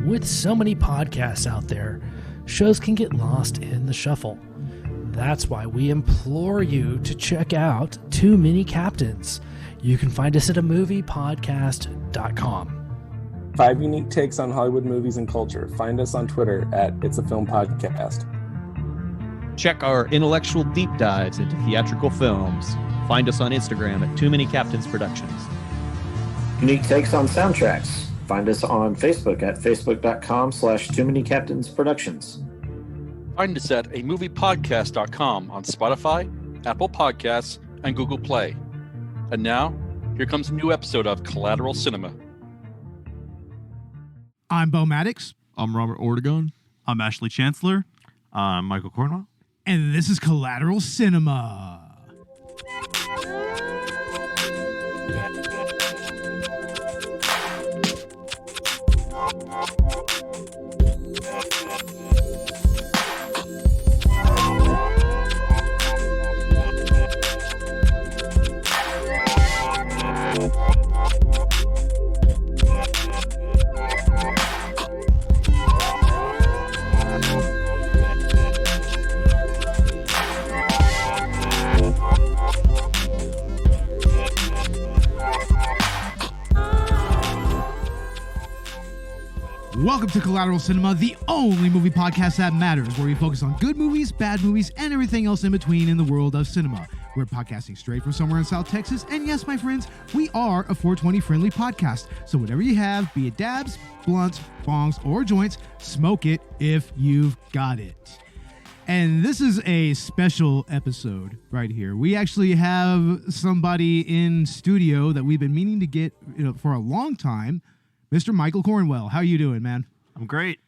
With so many podcasts out there, shows can get lost in the shuffle. That's why we implore you to check out Too Many Captains. You can find us at amoviepodcast.com. 5 unique takes on Hollywood movies and culture. Find us on Twitter at It's a Film Podcast. Check our intellectual deep dives into theatrical films. Find us on Instagram at Too Many Captains Productions. Unique takes on soundtracks. Find us on Facebook at facebook.com/Too Many Captains Productions. Find us at amoviepodcast.com on Spotify, Apple Podcasts, and Google Play. And now, here comes a new episode of Collateral Cinema. I'm Bo Maddox. I'm Robert Ortegon. I'm Ashley Chancellor. I'm Michael Cornwell. And this is Collateral Cinema. Welcome to Collateral Cinema, the only movie podcast that matters, where we focus on good movies, bad movies, and everything else in between in the world of cinema. We're podcasting straight from somewhere in South Texas, and yes, my friends, we are a 420-friendly podcast. So whatever you have, be it dabs, blunts, bongs, or joints, smoke it if you've got it. And this is a special episode right here. We actually have somebody in studio that we've been meaning to get for a long time. Mr. Michael Cornwell, how you doing, man? I'm great.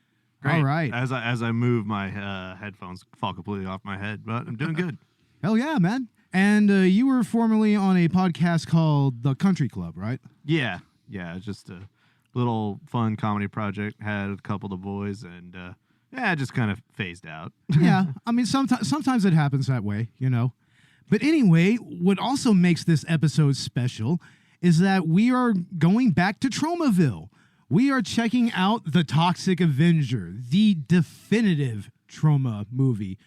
All right. As I move, my headphones fall completely off my head, but I'm doing good. Hell yeah, man. And you were formerly on a podcast called The Country Club, right? Yeah, just a little fun comedy project. Had a couple of boys, and just kind of phased out. Yeah, I mean, sometimes it happens that way, But anyway, what also makes this episode special is that we are going back to Tromaville. We are checking out The Toxic Avenger, the definitive Troma movie.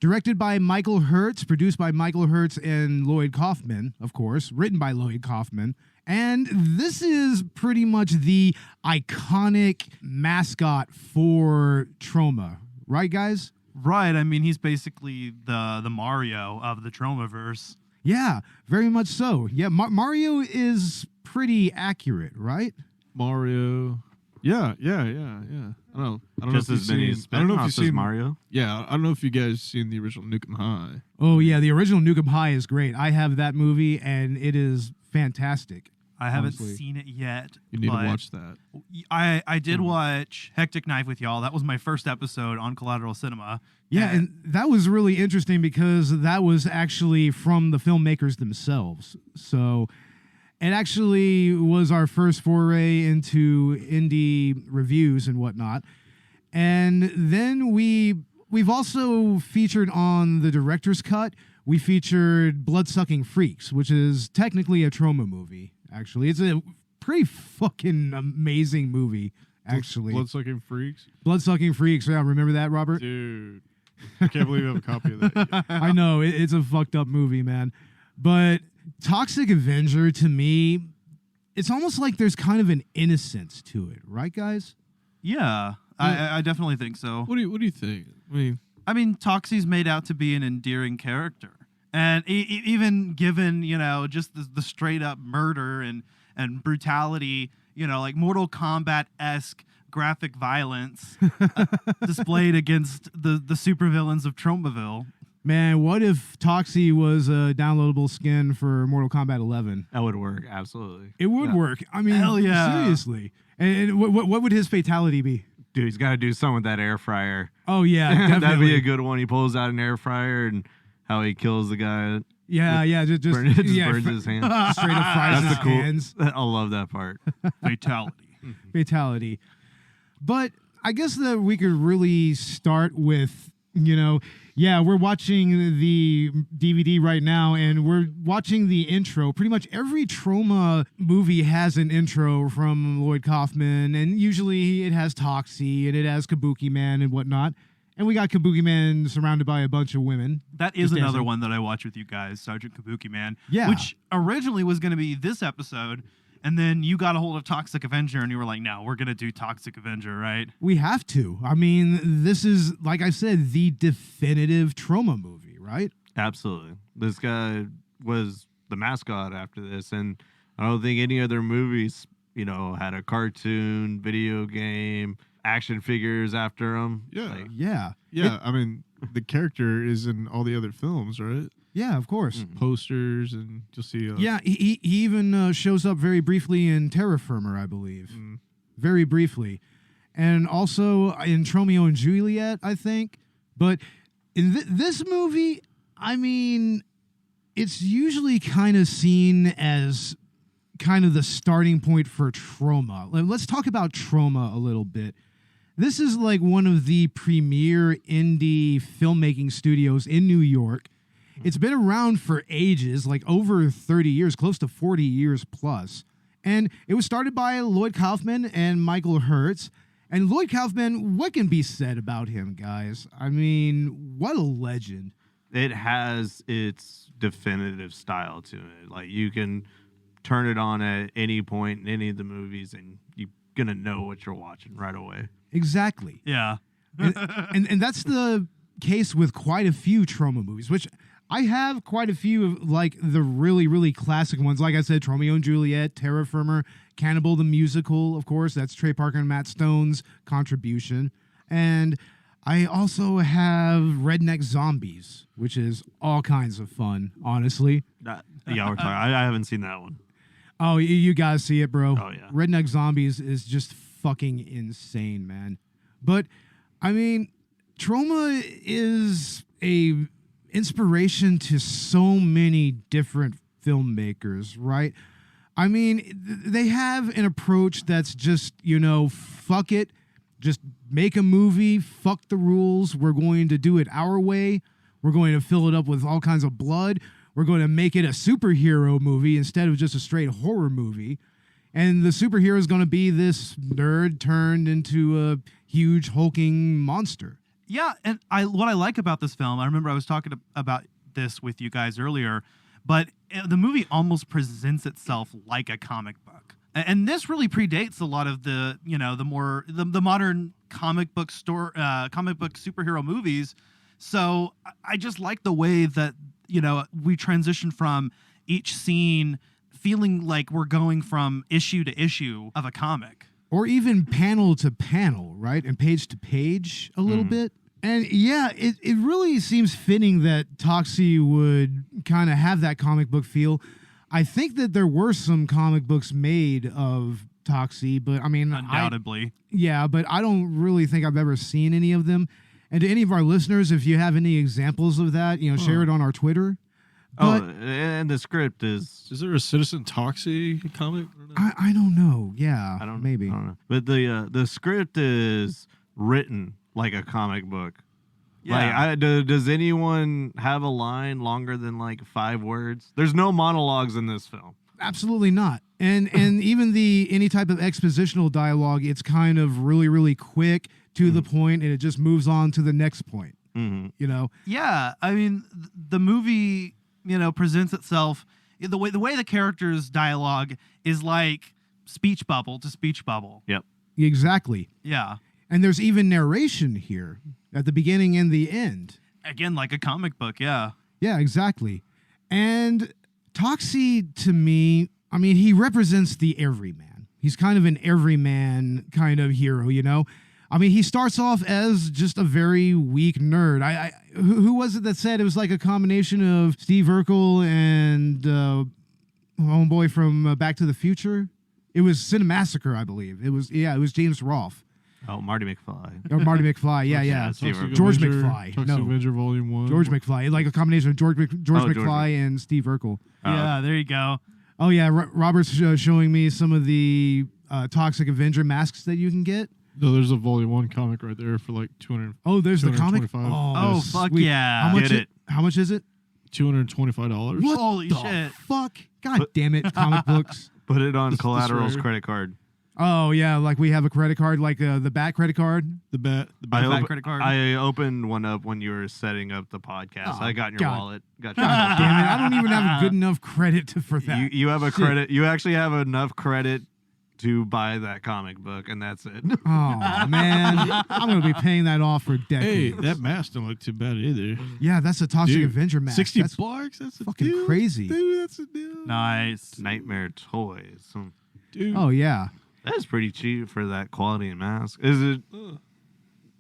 Directed by Michael Herz, produced by Michael Herz and Lloyd Kaufman, of course, written by Lloyd Kaufman. And this is pretty much the iconic mascot for Troma, right, guys? Right. I mean, he's basically the Mario of the Tromaverse. Yeah, very much so. Yeah, Mario is pretty accurate, right? Mario. Yeah. I don't know Just as many spin-offs as Mario. Yeah, I don't know if you guys seen the original Nuke 'Em High. Oh, yeah, the original Nuke 'Em High is great. I have that movie, and it is fantastic. I haven't seen it yet. You need to watch that. I did watch Hectic Knife with y'all. That was my first episode on Collateral Cinema. Yeah, and that was really interesting because that was actually from the filmmakers themselves. So it actually was our first foray into indie reviews and whatnot. And then we've also featured on the director's cut, we featured Bloodsucking Freaks, which is technically a Troma movie. Actually, it's a pretty fucking amazing movie, actually. Bloodsucking Freaks? Bloodsucking Freaks, yeah, remember that, Robert? Dude, I can't believe you have a copy of that. I know, it's a fucked up movie, man. But Toxic Avenger, to me, it's almost like there's kind of an innocence to it, right, guys? Yeah, I definitely think so. What do you think? I mean, Toxie's made out to be an endearing character. And even given, just the straight up murder and brutality, like Mortal Kombat-esque graphic violence displayed against the supervillains of Tromaville. Man, what if Toxie was a downloadable skin for Mortal Kombat 11? That would work, absolutely. It would work. I mean, hell yeah. Seriously. And what would his fatality be? Dude, he's got to do something with that air fryer. Oh, yeah, definitely. That'd be a good one. He pulls out an air fryer and how he kills the guy. Just burns his hand. Straight up fries his hands. I love that part. Fatality. But I guess that we could really start with You know, yeah, we're watching the DVD right now, and we're watching the intro. Pretty much every Troma movie has an intro from Lloyd Kaufman, and usually it has Toxie, and it has Kabuki Man and whatnot. And we got Kabuki Man surrounded by a bunch of women. That is another one that I watch with you guys, Sergeant Kabuki Man. Yeah. Which originally was going to be this episode, and then you got a hold of Toxic Avenger, and you were like, no, we're going to do Toxic Avenger, right? We have to. I mean, this is, like I said, the definitive Troma movie, right? Absolutely. This guy was the mascot after this, and I don't think any other movies, you know, had a cartoon, video game, action figures after him. Yeah. Like, Yeah. I mean, the character is in all the other films, right? Yeah, of course. Posters, and you'll see. Yeah, he even shows up very briefly in Terra Firma, I believe. Very briefly. And also in Romeo and Juliet, I think. But in this movie, I mean, it's usually kind of seen as kind of the starting point for Troma. Let's talk about Troma a little bit. This is like one of the premier indie filmmaking studios in New York. It's been around for ages, like over 30 years, close to 40 years plus. And it was started by Lloyd Kaufman and Michael Herz. And Lloyd Kaufman, what can be said about him, guys? I mean, what a legend. it has its definitive style to it. Like, you can turn it on at any point in any of the movies, and you're gonna know what you're watching right away. Exactly. Yeah. and that's the case with quite a few Troma movies, which I have quite a few of, like the really, really classic ones. Like I said, Romeo and Juliet, Terra Firma, Cannibal the Musical, of course. That's Trey Parker and Matt Stone's contribution. And I also have Redneck Zombies, which is all kinds of fun, honestly. Yeah, we're talking. I haven't seen that one. Oh, you guys see it, bro. Oh, yeah. Redneck Zombies is just fucking insane, man. But, I mean, Troma is a inspiration to so many different filmmakers, right? I mean, they have an approach that's just, fuck it. Just make a movie, fuck the rules. We're going to do it our way. We're going to fill it up with all kinds of blood. We're going to make it a superhero movie instead of just a straight horror movie. And the superhero is going to be this nerd turned into a huge hulking monster. Yeah, and what I like about this film, I remember I was talking about this with you guys earlier, but the movie almost presents itself like a comic book. And this really predates a lot of the modern comic book superhero movies. So I just like the way that, we transition from each scene feeling like we're going from issue to issue of a comic. Or even panel to panel, right? And page to page a little bit. And yeah, it really seems fitting that Toxie would kind of have that comic book feel. I think that there were some comic books made of Toxie, but I mean... Undoubtedly. But I don't really think I've ever seen any of them. And to any of our listeners, if you have any examples of that, share it on our Twitter. But, and the script is... Is there a Citizen Toxie comic? I don't know. Yeah, maybe. I don't know. But the script is written like a comic book. Yeah. Like, does anyone have a line longer than like 5 words? There's no monologues in this film. Absolutely not. And even any type of expositional dialogue, it's kind of really, really quick to the point, and it just moves on to the next point. Yeah, I mean, the movie, presents itself the way the characters' dialogue is like speech bubble to speech bubble. Yep. Exactly. Yeah. And there's even narration here at the beginning and the end. Again, like a comic book, yeah. Yeah, exactly. And Toxie, to me, I mean, he represents the everyman. He's kind of an everyman kind of hero, I mean, he starts off as just a very weak nerd. Who was it that said it was like a combination of Steve Urkel and homeboy from Back to the Future? It was Cinemassacre, I believe. It was James Rolfe. Oh, Marty McFly. Or Marty McFly, yeah. George McFly. Toxic Avenger Volume 1. George McFly. Like a combination of George McFly and Steve Urkel. Yeah, there you go. Oh, yeah. Robert's showing me some of the Toxic Avenger masks that you can get. No, there's a volume 1 comic right there for like 200. Oh, there's the comic. Oh, fuck sweet. yeah! How much? Get it. How much is it? $225. What Holy the shit. fuck? God damn it, comic books. Put it on This is Collateral's rare. credit card. Oh yeah, like we have a credit card, like the bat credit card. The bat. Credit card. I opened one up when you were setting up the podcast. Oh, I got in your God. wallet. Got God damn it! I don't even have good enough credit for that. you have a Shit. credit. You actually have enough credit to buy that comic book, and that's it. Oh man, I'm gonna be paying that off for Hey, decades. that mask don't look too bad either. Yeah, that's a Toxic Dude, Avenger mask. $60. That's That's a fucking deal. crazy. Dude, that's a deal. Nice. Nightmare Toys. Dude. Oh yeah. That's pretty cheap for that quality mask. Is it?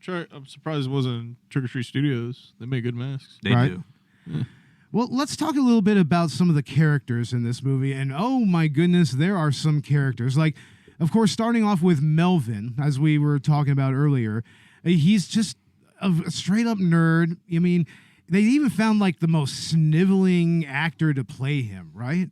I'm surprised it wasn't Trick or Treat Studios. They make good masks. They Right. do. Well, let's talk a little bit about some of the characters in this movie. And oh my goodness, there are some characters. Like, of course, starting off with Melvin, as we were talking about earlier. He's just a straight up nerd. I mean, they even found like the most sniveling actor to play him, right?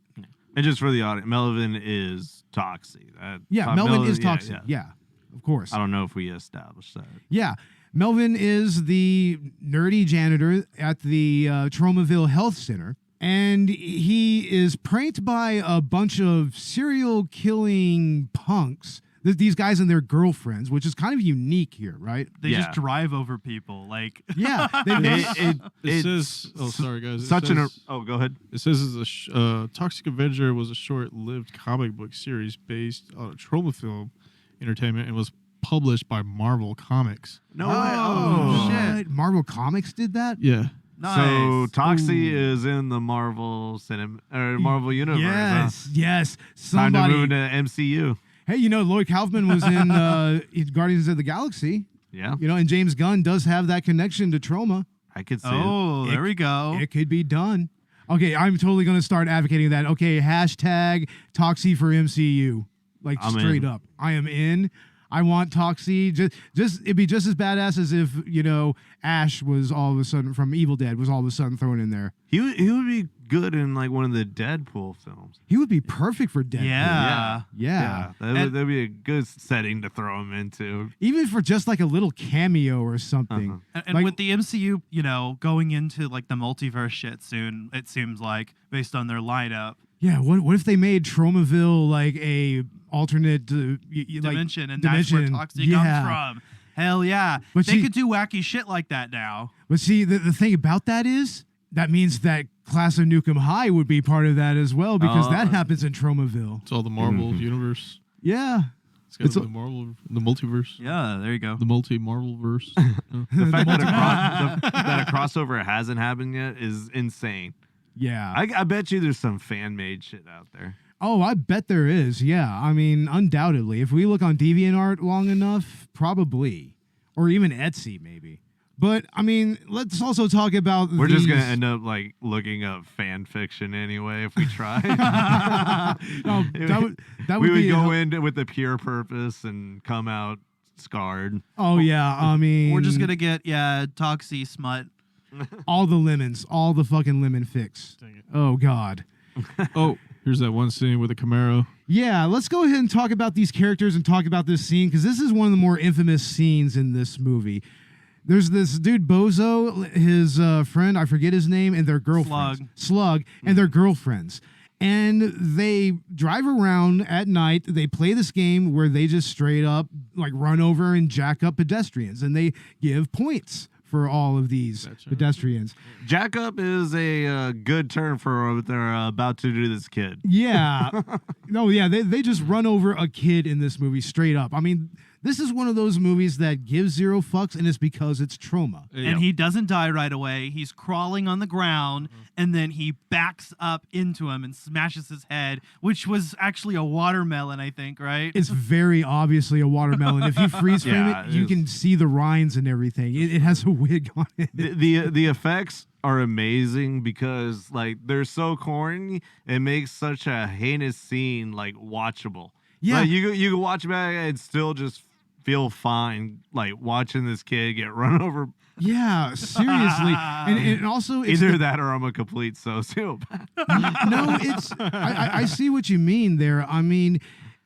And just for the audience, Melvin is Toxic. Yeah, Melvin is toxic. Yeah, of course. I don't know if we established that. Yeah. Melvin is the nerdy janitor at the Tromaville Health Center, and he is pranked by a bunch of serial killing punks. These guys and their girlfriends, which is kind of unique here, right? They Yeah. just drive over people. Like, Yeah. It says, oh, sorry, guys. Oh, go ahead. It says it's Toxic Avenger was a short-lived comic book series based on a Tromaville entertainment and was published by Marvel Comics. No Oh, way. shit. Marvel Comics did that? Yeah. nice. So Toxic Ooh. is in the Marvel Marvel universe. Yes. Yes. Time to Somebody. move to MCU. Hey, Lloyd Kaufman was in Guardians of the Galaxy. Yeah, And James Gunn does have that connection to Troma. I could see Oh, there we go. It could be done. Okay, I'm totally going to start advocating that. Okay, hashtag Toxie for MCU. Like, I'm straight in. up. I am in. I want Toxie. Just it'd be just as badass as if, Ash was all of a sudden, from Evil Dead, was all of a sudden thrown in there. He would be good in like one of the Deadpool films. He would be perfect for Deadpool. Yeah. Yeah. That'd be a good setting to throw him into. Even for just like a little cameo or something. Uh-huh. And Like- with the MCU, going into like the multiverse shit soon, it seems like, based on their lineup, Yeah, what if they made Tromaville like a alternate dimension, and dimension. that's where Toxic Yeah. comes from. Hell yeah. But they see- could do wacky shit like that now. But see, the thing about that is that means that Class of Nukem High would be part of that as well because Oh. that happens in Tromaville. It's all the Marvel universe. Yeah. It's got It's the Marvel, the multiverse. Yeah, there you go. The multi-Marvel verse. The fact that a crossover hasn't happened yet is insane. Yeah. I bet you there's some fan-made shit out there. Oh, I bet there is. Yeah. I mean, undoubtedly. If we look on DeviantArt long enough, probably. Or even Etsy, maybe. But, I mean, let's also talk about We're just going to end up like looking up fan fiction anyway if we try. No, that we would would be go in with the pure purpose and come out scarred. Oh, yeah. I mean, We're just going to get, Toxie smut. all the lemons, all the fucking lemon fix. Dang it. Oh, God. Oh, here's that one scene with the Camaro. Yeah, let's go ahead and talk about these characters and talk about this scene because this is one of the more infamous scenes in this movie. There's this dude Bozo, his friend, I forget his name, and their girlfriends. Slug and their girlfriends. And they drive around at night. They play this game where they just straight up like run over and jack up pedestrians, and they give points for all of these pedestrians. Jack up is a good term for what they're about to do to this kid. Yeah. No, yeah, they just run over a kid in this movie straight up. I mean, this is one of those movies that gives zero fucks, and it's because it's Troma. And he doesn't die right away. He's crawling on the ground, and then he backs up into him and smashes his head, which was actually a watermelon, I think, right? It's very obviously a watermelon. If you freeze frame Yeah, it, you can see the rinds and everything. It has a wig on it. The effects are amazing because like they're so corny. It makes such a heinous scene like watchable. Yeah. Like, you can watch it back and still just feel fine like watching this kid get run over. Yeah, seriously. And also, it's Either that or I'm a complete sociopath. no, it's I see what you mean there. I mean,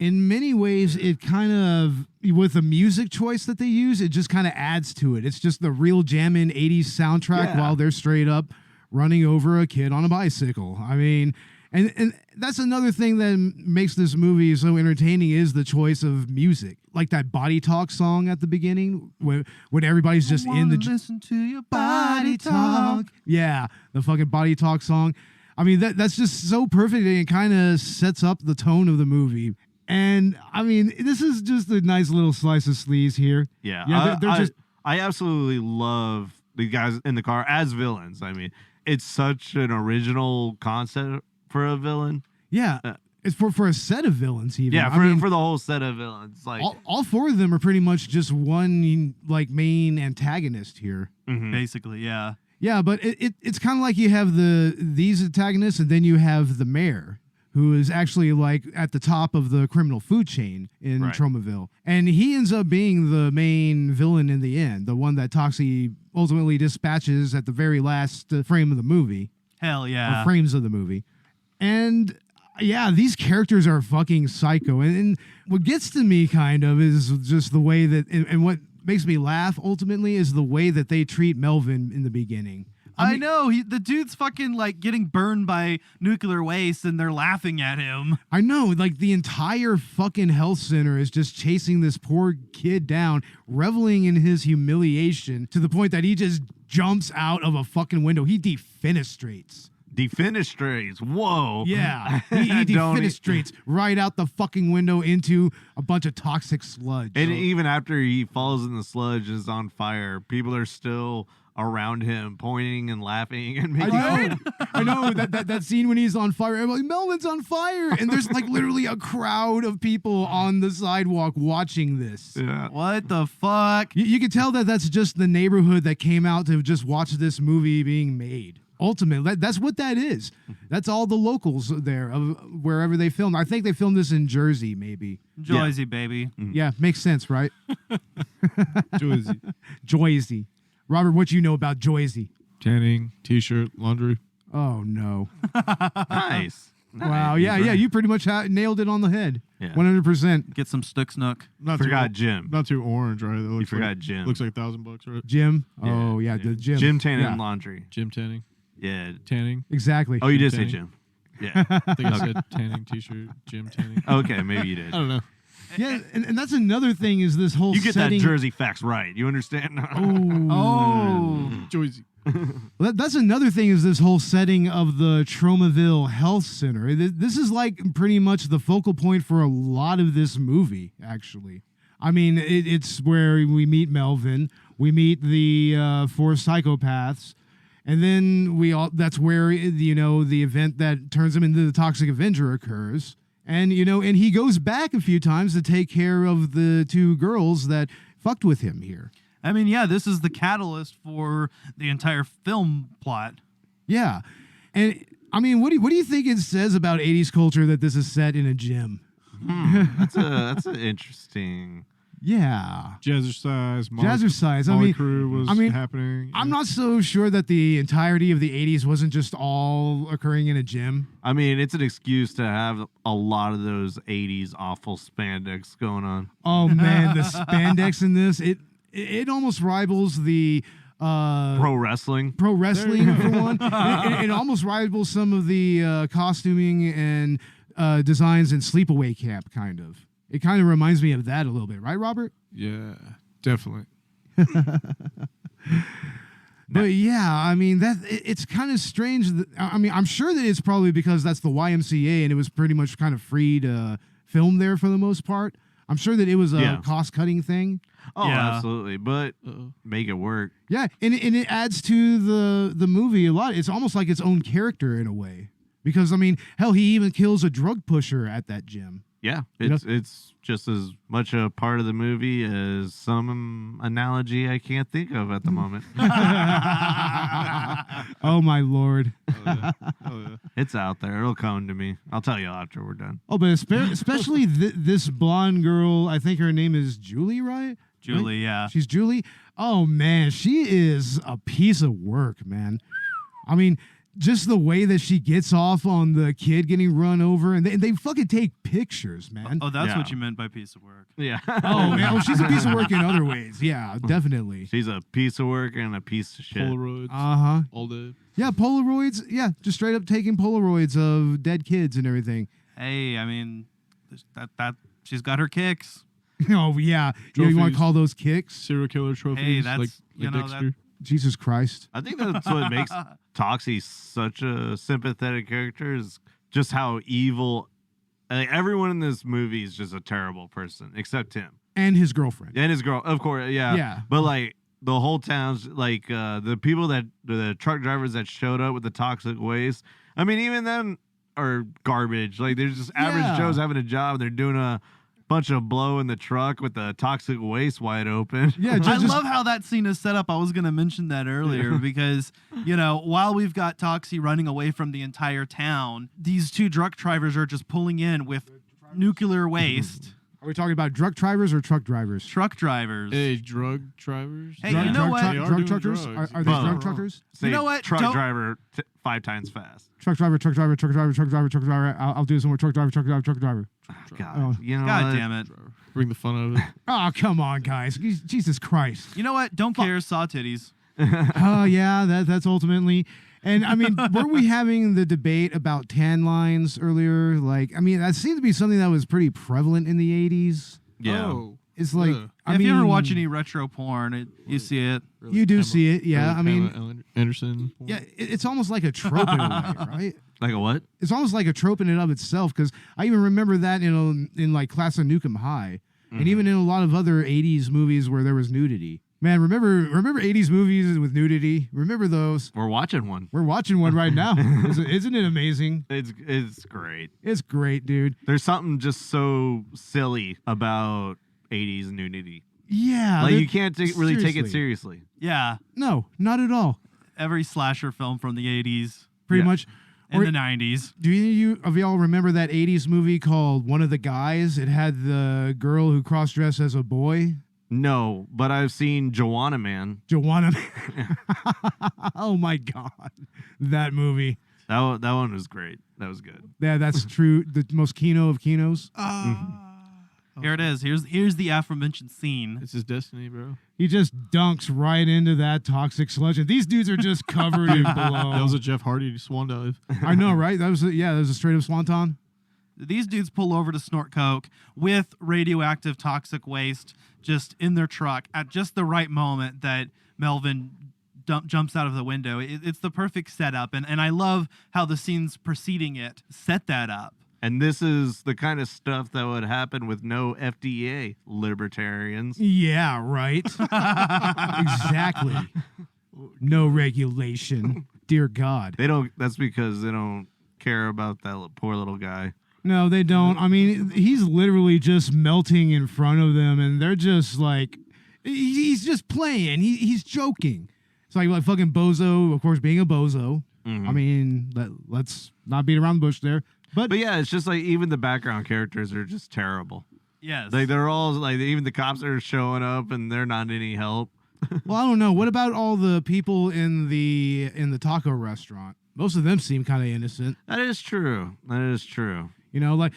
in many ways, it kind of, with the music choice that they use, it just kind of adds to it. It's just the real jammin' 80s soundtrack while they're straight up running over a kid on a bicycle. I mean, and that's another thing that makes this movie so entertaining is the choice of music. Like that Body Talk song at the beginning when everybody's just in the... Listen to your body talk. Yeah, the fucking Body Talk song. I mean, that's just so perfect, and it kind of sets up the tone of the movie. And, I mean, this is just a nice little slice of sleaze here. Yeah, they're just... I absolutely love the guys in the car as villains. I mean, it's such an original concept for a villain. Yeah, it's for a set of villains even. Yeah, for the whole set of villains. Like all four of them are pretty much just one like main antagonist here. Basically, yeah. Yeah, but it's kind of like you have these antagonists, and then you have the mayor, who is actually like at the top of the criminal food chain in Tromaville. And he ends up being the main villain in the end, the one that Toxie ultimately dispatches at the very last frame of the movie. Hell yeah. Or frames of the movie. And yeah, these characters are fucking psycho. And what gets to me kind of is just the way that, and what makes me laugh ultimately is the way that they treat Melvin in the beginning. I know, the dude's fucking like getting burned by nuclear waste and they're laughing at him. I know, like the entire fucking health center is just chasing this poor kid down, reveling in his humiliation to the point that he just jumps out of a fucking window. He defenestrates. Defenestrates. Whoa. Yeah. He defenestrates right out the fucking window into a bunch of toxic sludge. And even after he falls in the sludge and is on fire, people are still around him pointing and laughing and making I know that scene when he's on fire. I'm like, Melvin's on fire, and there's like literally a crowd of people on the sidewalk watching this. Yeah. What the fuck? You can tell that that's just the neighborhood that came out to just watch this movie being made. Ultimately, that's what that is. That's all the locals there of wherever they filmed. I think they filmed this in Jersey, maybe. Joyzy, baby. Yeah, makes sense, right? Joyzy. Robert, what you know about Joyzy? Tanning, t-shirt, laundry. Oh, no. Nice. Wow, yeah, you pretty much nailed it on the head. Yeah. 100%. Get some Stuck Snook. Jim. Not too orange, right? You forgot Jim. Looks like $1,000, right? Jim? Yeah, Oh, yeah, the Jim. Jim tanning and laundry. Jim tanning. Yeah. Tanning. Exactly. Oh, you did say tanning. Jim. Yeah. I think I said tanning, t-shirt, Jim tanning. Okay, maybe you did. I don't know. Yeah, and that's another thing is this whole You get setting. that Jersey facts right. You understand? Oh. Joyzy. Well, that's another thing is this whole setting of the Tromaville Health Center. This is like pretty much the focal point for a lot of this movie, actually. I mean, it's where we meet Melvin, we meet the 4 psychopaths, and then that's where, the event that turns him into the Toxic Avenger occurs. And, and he goes back a few times to take care of the 2 girls that fucked with him here. I mean, yeah, this is the catalyst for the entire film plot. Yeah. And, I mean, what do you think it says about 80s culture that this is set in a gym? That's an interesting... Yeah. Jazzercise. Jazzercise. Crew was happening. I'm not so sure that the entirety of the 80s wasn't just all occurring in a gym. I mean, it's an excuse to have a lot of those 80s awful spandex going on. Oh, man, the spandex in this, it almost rivals the... Pro wrestling for one. It almost rivals some of the costuming and designs in Sleepaway Camp, kind of. It kind of reminds me of that a little bit, right, Robert? Yeah, definitely. But yeah, I mean, it's kind of strange. I mean, I'm sure that it's probably because that's the YMCA and it was pretty much kind of free to film there for the most part. I'm sure that it was a cost-cutting thing. Oh, yeah. Absolutely. But make it work. Yeah, and it adds to the movie a lot. It's almost like its own character in a way. Because, I mean, hell, he even kills a drug pusher at that gym. Yeah, it's just as much a part of the movie as some analogy I can't think of at the moment. Oh, my Lord. Oh, yeah. It's out there. It'll come to me. I'll tell you after we're done. Oh, but especially this blonde girl, I think her name is Julie, right? Julie, yeah. She's Julie. Oh, man, she is a piece of work, man. I mean, just the way that she gets off on the kid getting run over, and they fucking take pictures, man. Oh, that's what you meant by piece of work. Yeah. Oh, yeah. Well, she's a piece of work in other ways. Yeah, definitely. She's a piece of work and a piece of shit. Polaroids. All day. Yeah, Polaroids. Yeah, just straight up taking Polaroids of dead kids and everything. Hey, I mean, that she's got her kicks. Oh yeah, you want to call those kicks? Serial killer trophies. Hey, that's like Dexter. Jesus Christ. I think that's what makes Toxie such a sympathetic character is just how evil. Like, everyone in this movie is just a terrible person except him and his girlfriend and his girl, of course. Yeah. But like the whole town's like the people the truck drivers that showed up with the toxic waste. I mean, even them are garbage. Like they're just average Joes having a job. They're doing a bunch of blow in the truck with the toxic waste wide open. Yeah, I love how that scene is set up. I was going to mention that earlier because, while we've got Toxie running away from the entire town, these two truck drivers are just pulling in with nuclear waste. Are we talking about drug drivers or truck drivers? Truck drivers. Hey, drug drivers. Hey, you know what? Drug truckers? Are they drug truckers? Say you know what? Truck driver 5 times fast. Truck driver, truck driver, truck driver, truck driver, truck driver. I'll do some more. Truck driver, truck driver, truck driver. God, God damn it. Bring the fun out of it. Oh, come on, guys. Jesus Christ. You know what? Don't care. Saw titties. Oh, yeah, that's ultimately. And I mean, were we having the debate about tan lines earlier? Like, I mean, that seemed to be something that was pretty prevalent in the 80s. Yeah. Oh, it's like, if you ever watch any retro porn, you see it. Really you do see it, yeah. I mean, Anderson. Yeah, it's almost like a trope in a way, right? Like a what? It's almost like a trope in and of itself, because I even remember that in like Class of Nukem High, and even in a lot of other 80s movies where there was nudity. Man, remember 80s movies with nudity? Remember those? We're watching one. We're watching one right now. Isn't it amazing? It's great. It's great, dude. There's something just so silly about 80s nudity. Yeah. Like you can't really take it seriously. Yeah. No, not at all. Every slasher film from the 80s. Pretty much. In the 90s. Do you of y'all remember that 80s movie called One of the Guys? It had the girl who cross-dressed as a boy. No, but I've seen Joanna Man. Joanna Man. Oh my God. That movie. That one was great. That was good. Yeah, that's true. The most Kino of Kinos. Here it is. Here's the aforementioned scene. It's his destiny, bro. He just dunks right into that toxic sludge. And these dudes are just covered in blood. That was a Jeff Hardy swan dive. I know, right? That was a straight up swanton. These dudes pull over to snort coke with radioactive toxic waste just in their truck at just the right moment that Melvin jumps out of the window. It's the perfect setup, and I love how the scenes preceding it set that up. And this is the kind of stuff that would happen with no FDA libertarians. Yeah, right. Exactly. No regulation. Dear God. That's because they don't care about that poor little guy. No, they don't. I mean, he's literally just melting in front of them, and they're just like, he's just playing. He's joking. It's like fucking bozo, of course, being a bozo. Mm-hmm. I mean, let's not beat around the bush there. But yeah, it's just like even the background characters are just terrible. Yes. Like they're all like, even the cops are showing up and they're not any help. Well, I don't know. What about all the people in the taco restaurant? Most of them seem kind of innocent. That is true. You know, like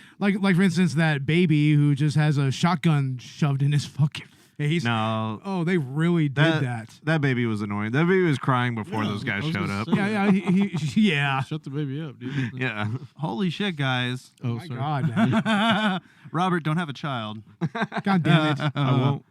for instance, that baby who just has a shotgun shoved in his fucking face. No. Oh, they really did that. That baby was annoying. That baby was crying before those guys showed up. Yeah, yeah. Shut the baby up, dude. Yeah. Holy shit, guys. Oh my God, man. Robert, don't have a child. God damn it. I won't.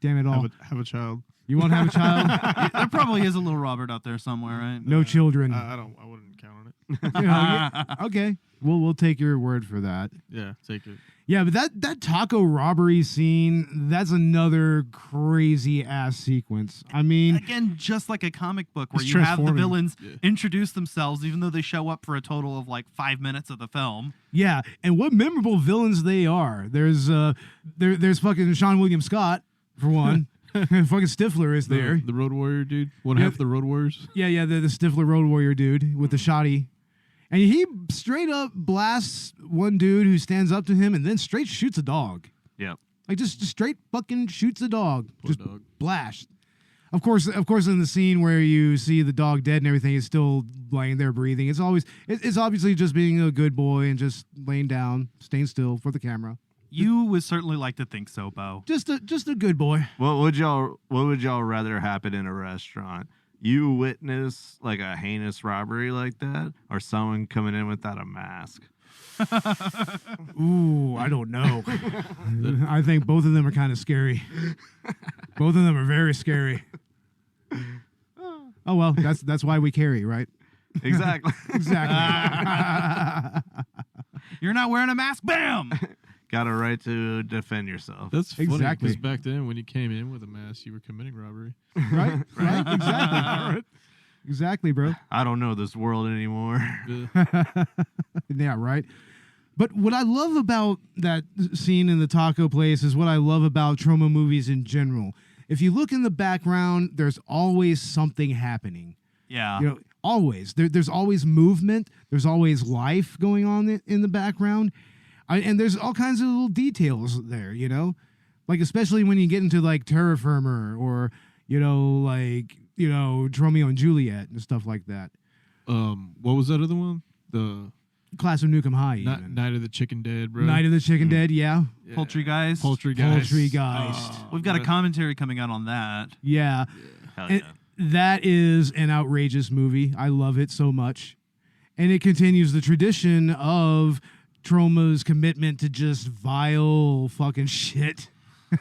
Damn it all. Have a child. You won't have a child? There probably is a little Robert out there somewhere, right? No children. I wouldn't count on it. Okay. We'll take your word for that. Yeah, take it. Yeah, but that taco robbery scene, that's another crazy ass sequence. I mean, again, just like a comic book where you have the villains introduce themselves even though they show up for a total of like 5 minutes of the film. Yeah, and what memorable villains they are. There's fucking Sean William Scott for one. Fucking Stifler is there. The Road Warrior dude. Half the Road Warriors. Yeah, the Stifler Road Warrior dude with the shotty. And he straight up blasts one dude who stands up to him and then straight shoots a dog. Yep. Like just straight fucking shoots a dog. Poor just dog. blast. Of course, in the scene where you see the dog dead and everything, it's still laying there breathing. It's obviously just being a good boy and just laying down, staying still for the camera. You would certainly like to think so, Bo. Just a good boy. What would y'all rather happen in a restaurant? You witness like a heinous robbery like that, or someone coming in without a mask? Ooh, I don't know. I think both of them are kind of scary. Both of them are very scary. Oh well, that's why we carry, right? Exactly. Exactly. You're not wearing a mask. Bam. Got a right to defend yourself. That's funny Exactly. because back then, when you came in with a mask, you were committing robbery. Right? Exactly. Exactly, bro. I don't know this world anymore. Yeah, right. But what I love about that scene in the taco place is what I love about Troma movies in general. If you look in the background, there's always something happening. Yeah. You know, always. There's always movement. There's always life going on in the background. And there's all kinds of little details there, you know? Like, especially when you get into, like, Terra Firma or, Romeo and Juliet and stuff like that. What was that other one? The Class of Nukem High, even. Night of the Chicken Dead, bro. Night of the Chicken Dead, yeah. Poultrygeist. Poultrygeist. We've got a commentary coming out on that. Yeah. Hell yeah. That is an outrageous movie. I love it so much. And it continues the tradition of Troma's commitment to just vile fucking shit.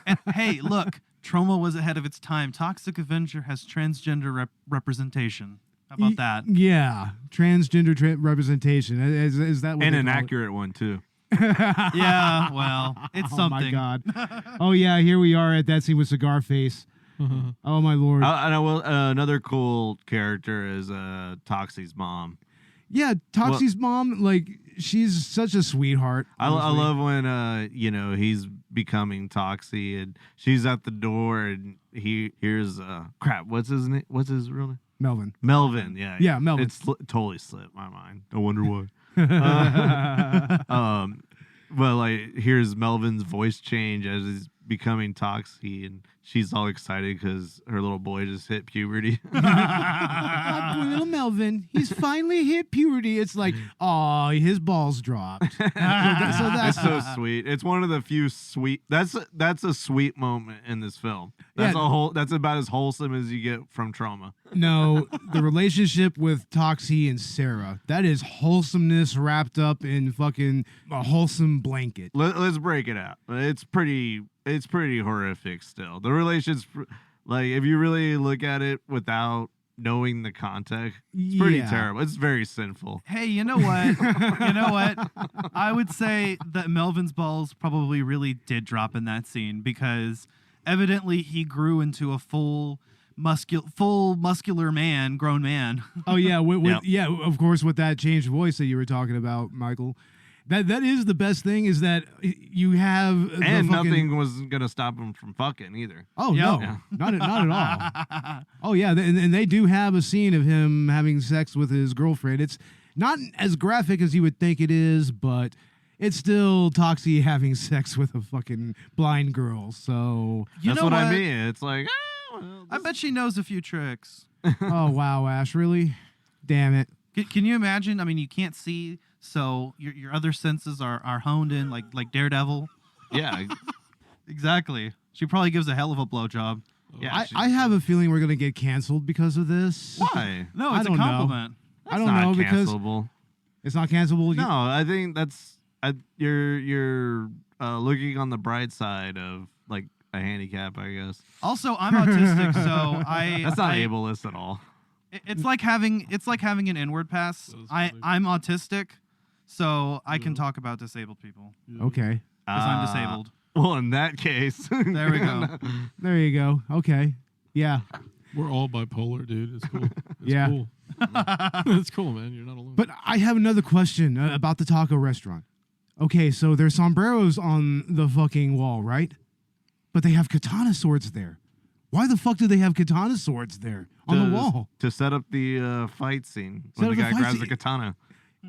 And, hey, look, Troma was ahead of its time. Toxic Avenger has transgender representation. How about that? Yeah, transgender representation. Is that what And they an call it? accurate one, too. Yeah, well, it's something. Oh, my God. Oh, yeah, here we are at that scene with Cigar Face. Oh, my Lord. And I will, another cool character is Toxie's mom. Yeah, Toxie's mom, like, she's such a sweetheart. I love when, he's becoming Toxie and she's at the door and he hears, crap, what's his name? What's his real name? Melvin, yeah. Yeah, Melvin. It's totally slipped my mind. I wonder why. But, like, here's Melvin's voice change as he's becoming Toxie and she's all excited because her little boy just hit puberty. Little Melvin, he's finally hit puberty. It's like, oh, his balls dropped. So that's It's so sweet. It's one of the few sweet. That's a sweet moment in this film. That's about as wholesome as you get from Troma. No, the relationship with Toxie and Sarah, that is wholesomeness wrapped up in fucking a wholesome blanket. Let's break it out. It's pretty horrific still. The relation's like, if you really look at it without knowing the context, it's pretty terrible. It's very sinful. Hey, you know what? I would say that Melvin's balls probably really did drop in that scene because evidently he grew into a full muscular man, grown man. Oh yeah, yeah, of course, with that changed voice that you were talking about, Michael. That is the best thing is that you have nothing was gonna stop him from fucking either. Oh no, not at all. Oh yeah, and they do have a scene of him having sex with his girlfriend. It's not as graphic as you would think it is, but it's still Toxie having sex with a fucking blind girl. So that's what I mean. It's like, I bet she knows a few tricks. Oh wow, Ash, really? Damn it. Can you imagine? I mean, you can't see. So your other senses are honed in like Daredevil. Yeah, exactly. She probably gives a hell of a blowjob. Yeah, I have a feeling we're gonna get canceled because of this. Why? No, it's a compliment. I don't know because cancelable. It's not cancelable. No, I think that's you're looking on the bright side of like a handicap, I guess. Also, I'm autistic, so that's not ableist at all. It's like having an inward pass. I'm autistic, so I can talk about disabled people. Okay. Because I'm disabled. Well, in that case, there we go. There you go. Okay. Yeah. We're all bipolar, dude. It's cool. Yeah. Cool. It's cool, man. You're not alone. But I have another question about the taco restaurant. Okay, so there's sombreros on the fucking wall, right? But they have katana swords there. Why the fuck do they have katana swords there on the wall? To set up the fight scene when the guy grabs the katana.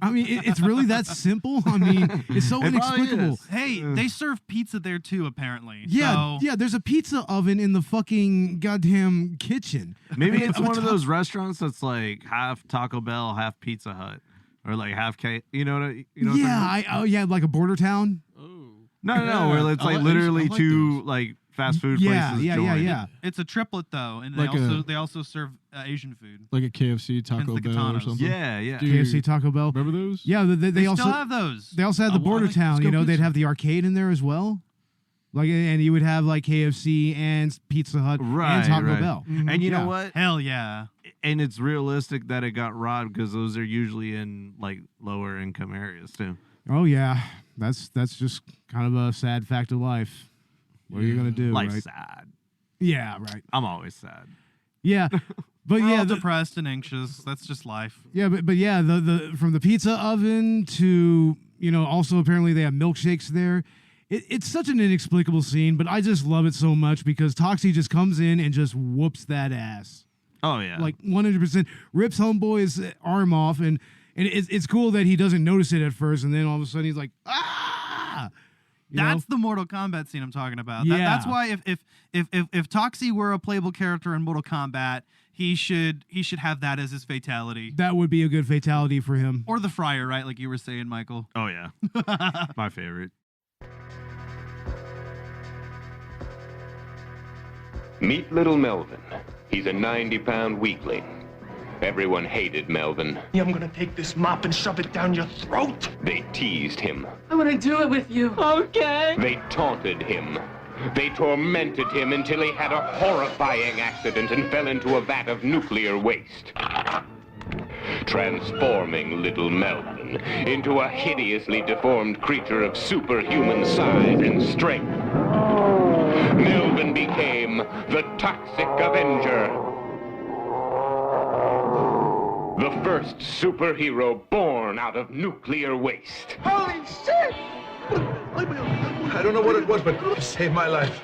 I mean, it's really that simple. I mean, it's so It probably inexplicable. is. Hey, they serve pizza there too, apparently. Yeah, so. yeah. There's a pizza oven in the fucking goddamn kitchen. Maybe Like, it's one of those restaurants that's like half Taco Bell, half Pizza Hut, or like half K. You know what I Yeah, like a border town. No, where it's I like like- literally I like two those. like fast food Yeah, places. yeah, joined. yeah. It's a triplet though, and Like they also serve Asian food. Like a KFC, Taco the Bell, or katanas. something. Yeah. Dude, KFC, Taco Bell. Remember those? Yeah, they They also still have those. they also had the border like town. You know, Scope they'd Pizza. have the arcade in there as well. Like, and you would have like KFC and Pizza Hut Right, and Taco right. Bell. And you Yeah. know what? Hell yeah. And it's realistic that it got robbed because those are usually in like lower income areas too. Oh yeah, that's just kind of a sad fact of life. What are you gonna do? Life's Right? sad. Yeah, right. I'm always sad. Yeah, but We're yeah, all the, depressed and anxious. That's just life. yeah, but yeah, the from the pizza oven to, you know, also apparently they have milkshakes there. It's such an inexplicable scene, but I just love it so much because Toxie just comes in and just whoops that ass. Oh yeah. Like 100%, rips Homeboy's arm off, and it's cool that he doesn't notice it at first, and then all of a sudden he's like, ah! You know? That's the Mortal Kombat scene I'm talking about. Yeah. That's why if Toxie were a playable character in Mortal Kombat, he should have that as his fatality. That would be a good fatality for him. Or the Friar, right? Like you were saying, Michael. oh yeah. My favorite. Meet little Melvin. He's a 90-pound weakling. Everyone hated Melvin. I'm gonna take this mop and shove it down your throat. They teased him. I want to do it with you. Okay. They taunted him. They tormented him until he had a horrifying accident and fell into a vat of nuclear waste. Transforming little Melvin into a hideously deformed creature of superhuman size and strength. Melvin became the Toxic Avenger. The first superhero born out of nuclear waste. Holy shit! I don't know what it was, but it saved my life.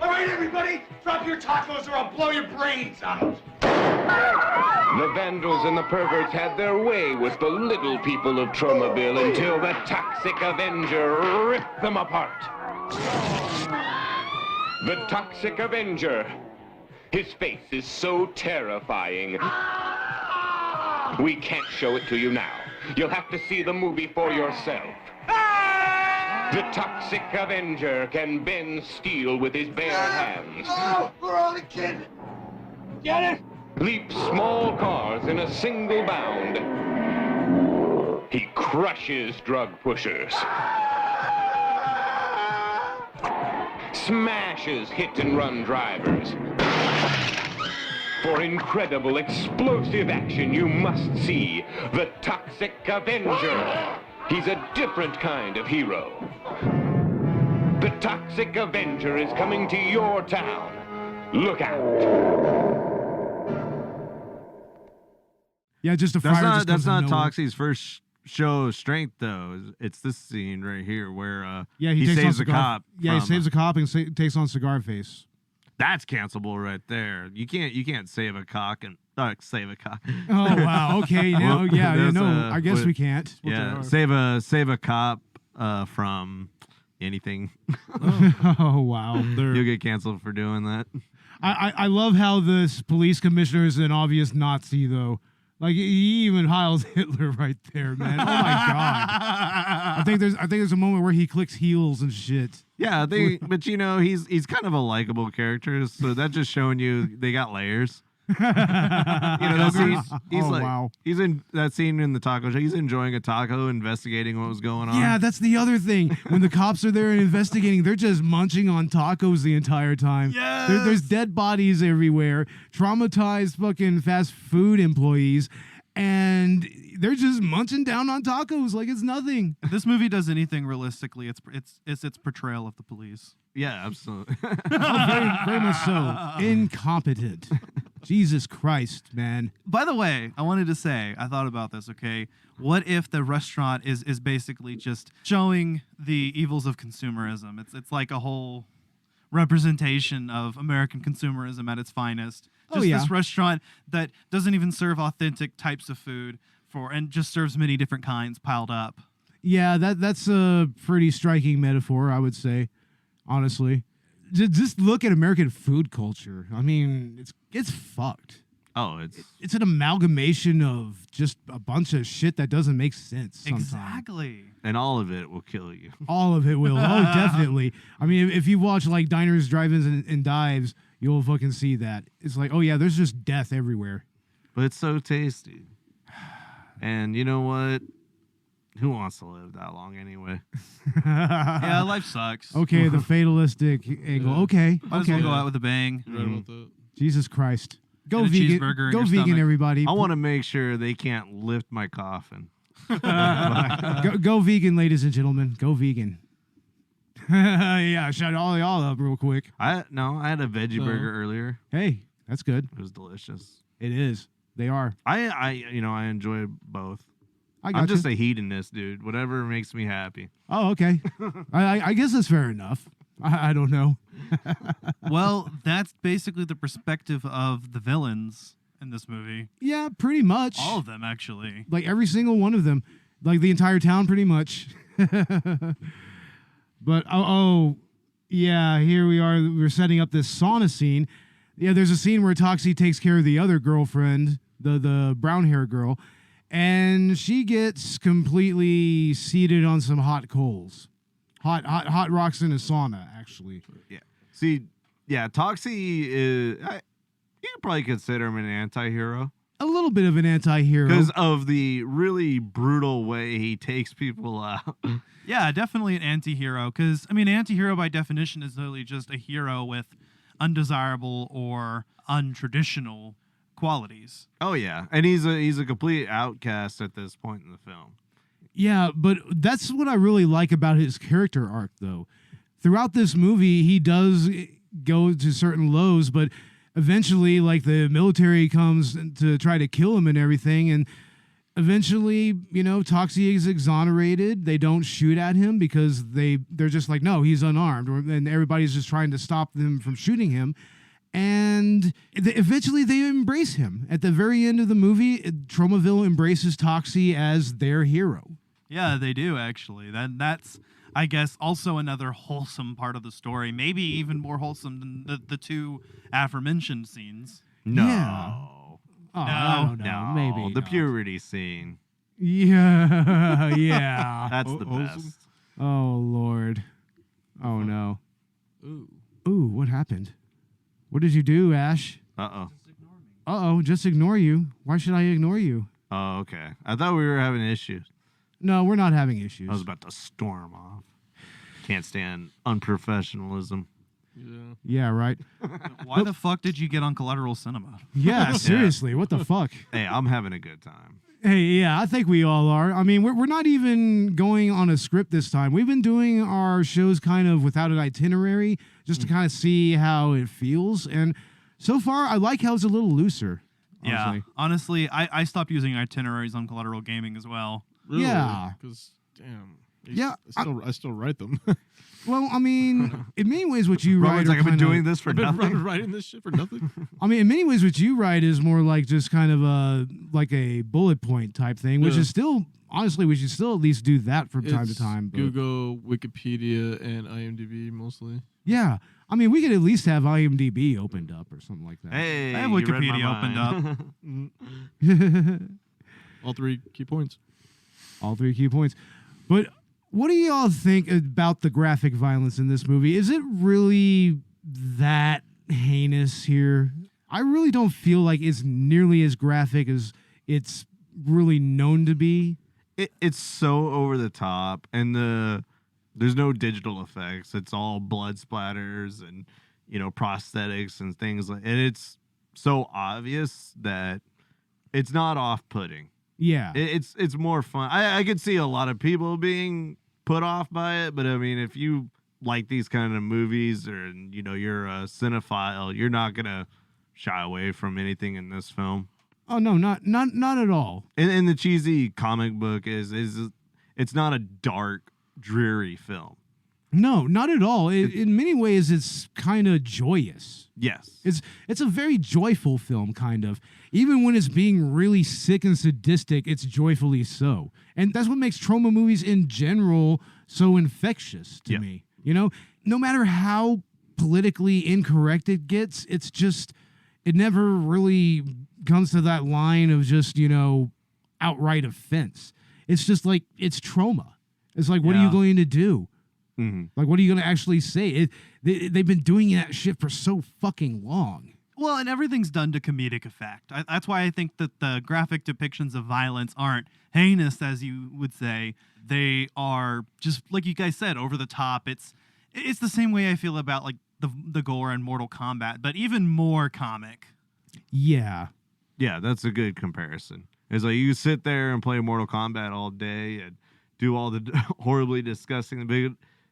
All right, everybody, drop your tacos or I'll blow your brains out. The vandals and the perverts had their way with the little people of Tromaville until the Toxic Avenger ripped them apart. The Toxic Avenger. His face is so terrifying. We can't show it to you now. You'll have to see the movie for yourself. The Toxic Avenger can bend steel with his bare hands. Oh, we're only kidding. Get it? Leap small cars in a single bound. He crushes drug pushers. Smashes hit-and-run drivers. For incredible explosive action, you must see the Toxic Avenger. He's a different kind of hero. The Toxic Avenger is coming to your town. Look out. Yeah, just a fire. That's just not comes out of nowhere. Toxie's first show of strength though. It's this scene right here where Yeah, he takes on saves a Cigar- cop. Yeah, he from- saves a cop and takes on Cigar Face. That's cancelable right there. You can't save a cock and save a cock. Oh wow, okay, now Well, yeah, there's no, a- I guess what- we can't. Yeah, save a cop from anything. Oh wow, You'll get canceled for doing that. I love how this police commissioner is an obvious Nazi though. Like he even Heils Hitler right there, man. Oh my god. I think there's a moment where he clicks heels and shit. Yeah, but you know he's kind of a likable character, so that's just showing you they got layers. You know, that scene, he's Oh, like wow. he's in that scene in the taco show. He's enjoying a taco, investigating what was going on. Yeah, that's the other thing. When the cops are there and investigating, they're just munching on tacos the entire time. Yes! There's dead bodies everywhere, traumatized fucking fast food employees, and they're just munching down on tacos like it's nothing. If this movie does anything realistically, it's its portrayal of the police. Yeah, absolutely. Oh, very much so. Incompetent. Jesus Christ, man. By the way, I wanted to say, I thought about this, okay? What if the restaurant is basically just showing the evils of consumerism? It's like a whole representation of American consumerism at its finest. Just this restaurant that doesn't even serve authentic types of food and just serves many different kinds piled up. Yeah, that's a pretty striking metaphor, I would say, honestly. Just look at American food culture. I mean, it's fucked. Oh, it's an amalgamation of just a bunch of shit that doesn't make sense sometimes. Exactly. And all of it will kill you. All of it will. Oh, definitely. I mean, if you watch like diners, drive-ins, and dives, you'll fucking see that. It's like, oh yeah, there's just death everywhere. But it's so tasty. And you know what? Who wants to live that long anyway? Yeah, life sucks. Okay, the fatalistic angle. Okay. Might as well go out with a bang. You're right about that. Jesus Christ. Go And a vegan. cheeseburger in Go your vegan, stomach. everybody. I want to make sure they can't lift my coffin. Go vegan, ladies and gentlemen. Go vegan. Yeah, shut all y'all up real quick. I had a veggie burger earlier. Hey, that's good. It was delicious. It is. They are. I enjoy both. I'm just a hedonist, dude. Whatever makes me happy. Oh, okay. I guess that's fair enough. I don't know. Well, that's basically the perspective of the villains in this movie. Yeah, pretty much. All of them, actually. Like every single one of them. Like the entire town, pretty much. But, yeah, here we are. We're setting up this sauna scene. Yeah, there's a scene where Toxie takes care of the other girlfriend, the brown hair girl, and she gets completely seated on some hot coals. Hot rocks in a sauna, actually. Yeah. See, yeah, Toxie is... you could probably consider him an anti-hero. A little bit of an anti-hero. Because of the really brutal way he takes people out. Yeah, definitely an anti-hero. Because, I mean, anti-hero by definition is literally just a hero with undesirable or untraditional qualities. Oh, yeah. And he's a complete outcast at this point in the film. Yeah, but that's what I really like about his character arc, though. Throughout this movie, he does go to certain lows, but eventually, like, the military comes to try to kill him and everything, and eventually, Toxie is exonerated. They don't shoot at him because they're just like, no, he's unarmed, and everybody's just trying to stop them from shooting him. And eventually they embrace him. At the very end of the movie, Tromaville embraces Toxie as their hero. Yeah, they do, actually. That's, I guess, also another wholesome part of the story. Maybe even more wholesome than the two aforementioned scenes. No. Yeah. Oh, No. I don't know. Maybe The not. purity scene. Yeah. Yeah. That's the best. Oh, Lord. Oh, no. Ooh, what happened? What did you do, Ash? Uh-oh. Uh-oh, just ignore you. Why should I ignore you? Oh, okay. I thought we were having issues. No, we're not having issues. I was about to storm off. Can't stand unprofessionalism. Yeah, right. Why the fuck did you get on Collateral Cinema? Yeah, seriously. What the fuck? Hey, I'm having a good time. Hey, yeah, I think we all are. I mean, we're not even going on a script this time. We've been doing our shows kind of without an itinerary, just to kind of see how it feels. And so far, I like how it's a little looser. Yeah, honestly, I stopped using itineraries on Collateral Gaming as well. Really? Yeah. Because, damn. Yeah, I still write them. Well, I mean, in many ways, what you write... Robin's like, I've been doing this for I've been nothing. writing this shit for nothing. I mean, in many ways, what you write is more like just kind of a bullet point type thing, which is still, honestly, we should still at least do that from time to time. But Google, Wikipedia, and IMDb mostly. yeah. I mean, we could at least have IMDb opened up or something like that. Hey, I have you read my Wikipedia mind. opened All 3 key points. All 3 key points. But what do y'all think about the graphic violence in this movie? Is it really that heinous here? I really don't feel like it's nearly as graphic as it's really known to be. It's so over the top, and there's no digital effects. It's all blood splatters and prosthetics and things and it's so obvious that it's not off-putting. Yeah, it's more fun. I could see a lot of people being put off by it, but I mean, if you like these kind of movies or you're a cinephile, you're not gonna shy away from anything in this film. Oh no, not at all. And the cheesy comic book is it's not a dark, dreary film. No, not at all. In many ways, it's kind of joyous. Yes. It's a very joyful film, kind of. Even when it's being really sick and sadistic, it's joyfully so. And that's what makes Troma movies in general so infectious to me. You know, no matter how politically incorrect it gets, it's just, it never really comes to that line of just, you know, outright offense. It's just like, it's Troma. It's like, what are you going to do? Like, what are you going to actually say? They've been doing that shit for so fucking long. Well, and everything's done to comedic effect. That's why I think that the graphic depictions of violence aren't heinous, as you would say. They are just, like you guys said, over the top. It's the same way I feel about like the gore and Mortal Kombat, but even more comic. Yeah. Yeah, that's a good comparison. It's like you sit there and play Mortal Kombat all day and do all the horribly disgusting,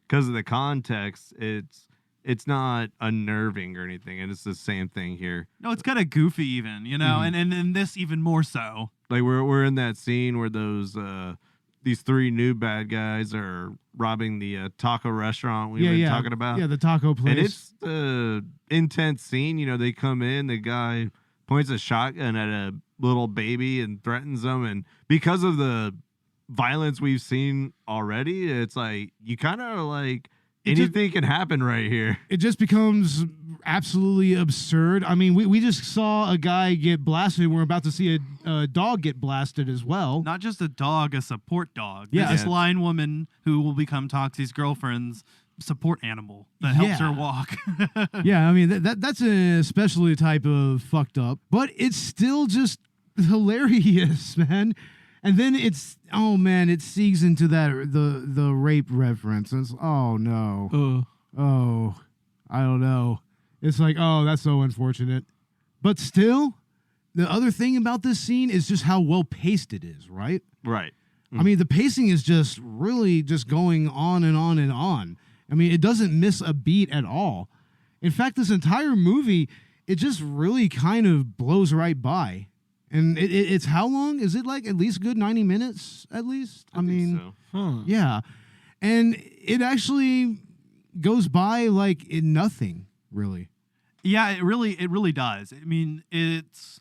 because of the context, it's not unnerving or anything, and it's the same thing here. No, it's kind of goofy even, you know, and this even more so. Like we're in that scene where these three new bad guys are robbing the taco restaurant we've been talking about. Yeah, the taco place. And it's the intense scene. You know, they come in, the guy points a shotgun at a little baby and threatens them, and because of the violence we've seen already, it's like you kind of like anything can happen right here. It just becomes absolutely absurd. I mean, we just saw a guy get blasted. We're about to see a dog get blasted as well. Not just a dog, a support dog. Yeah, this line woman who will become Toxie's girlfriend's support animal that helps her walk. Yeah, I mean that's a especially type of fucked up, but it's still just hilarious, man. And then it segues into that the rape reference. It's, oh no. Oh, I don't know. It's like, oh, that's so unfortunate. But still, the other thing about this scene is just how well paced it is, right? Right. I mean, the pacing is just really just going on and on and on. I mean, it doesn't miss a beat at all. In fact, this entire movie, it just really kind of blows right by. And it's how long? Is it like at least good 90 minutes at least? I mean, so. Yeah. And it actually goes by like in nothing, really. Yeah, it really does. I mean, it's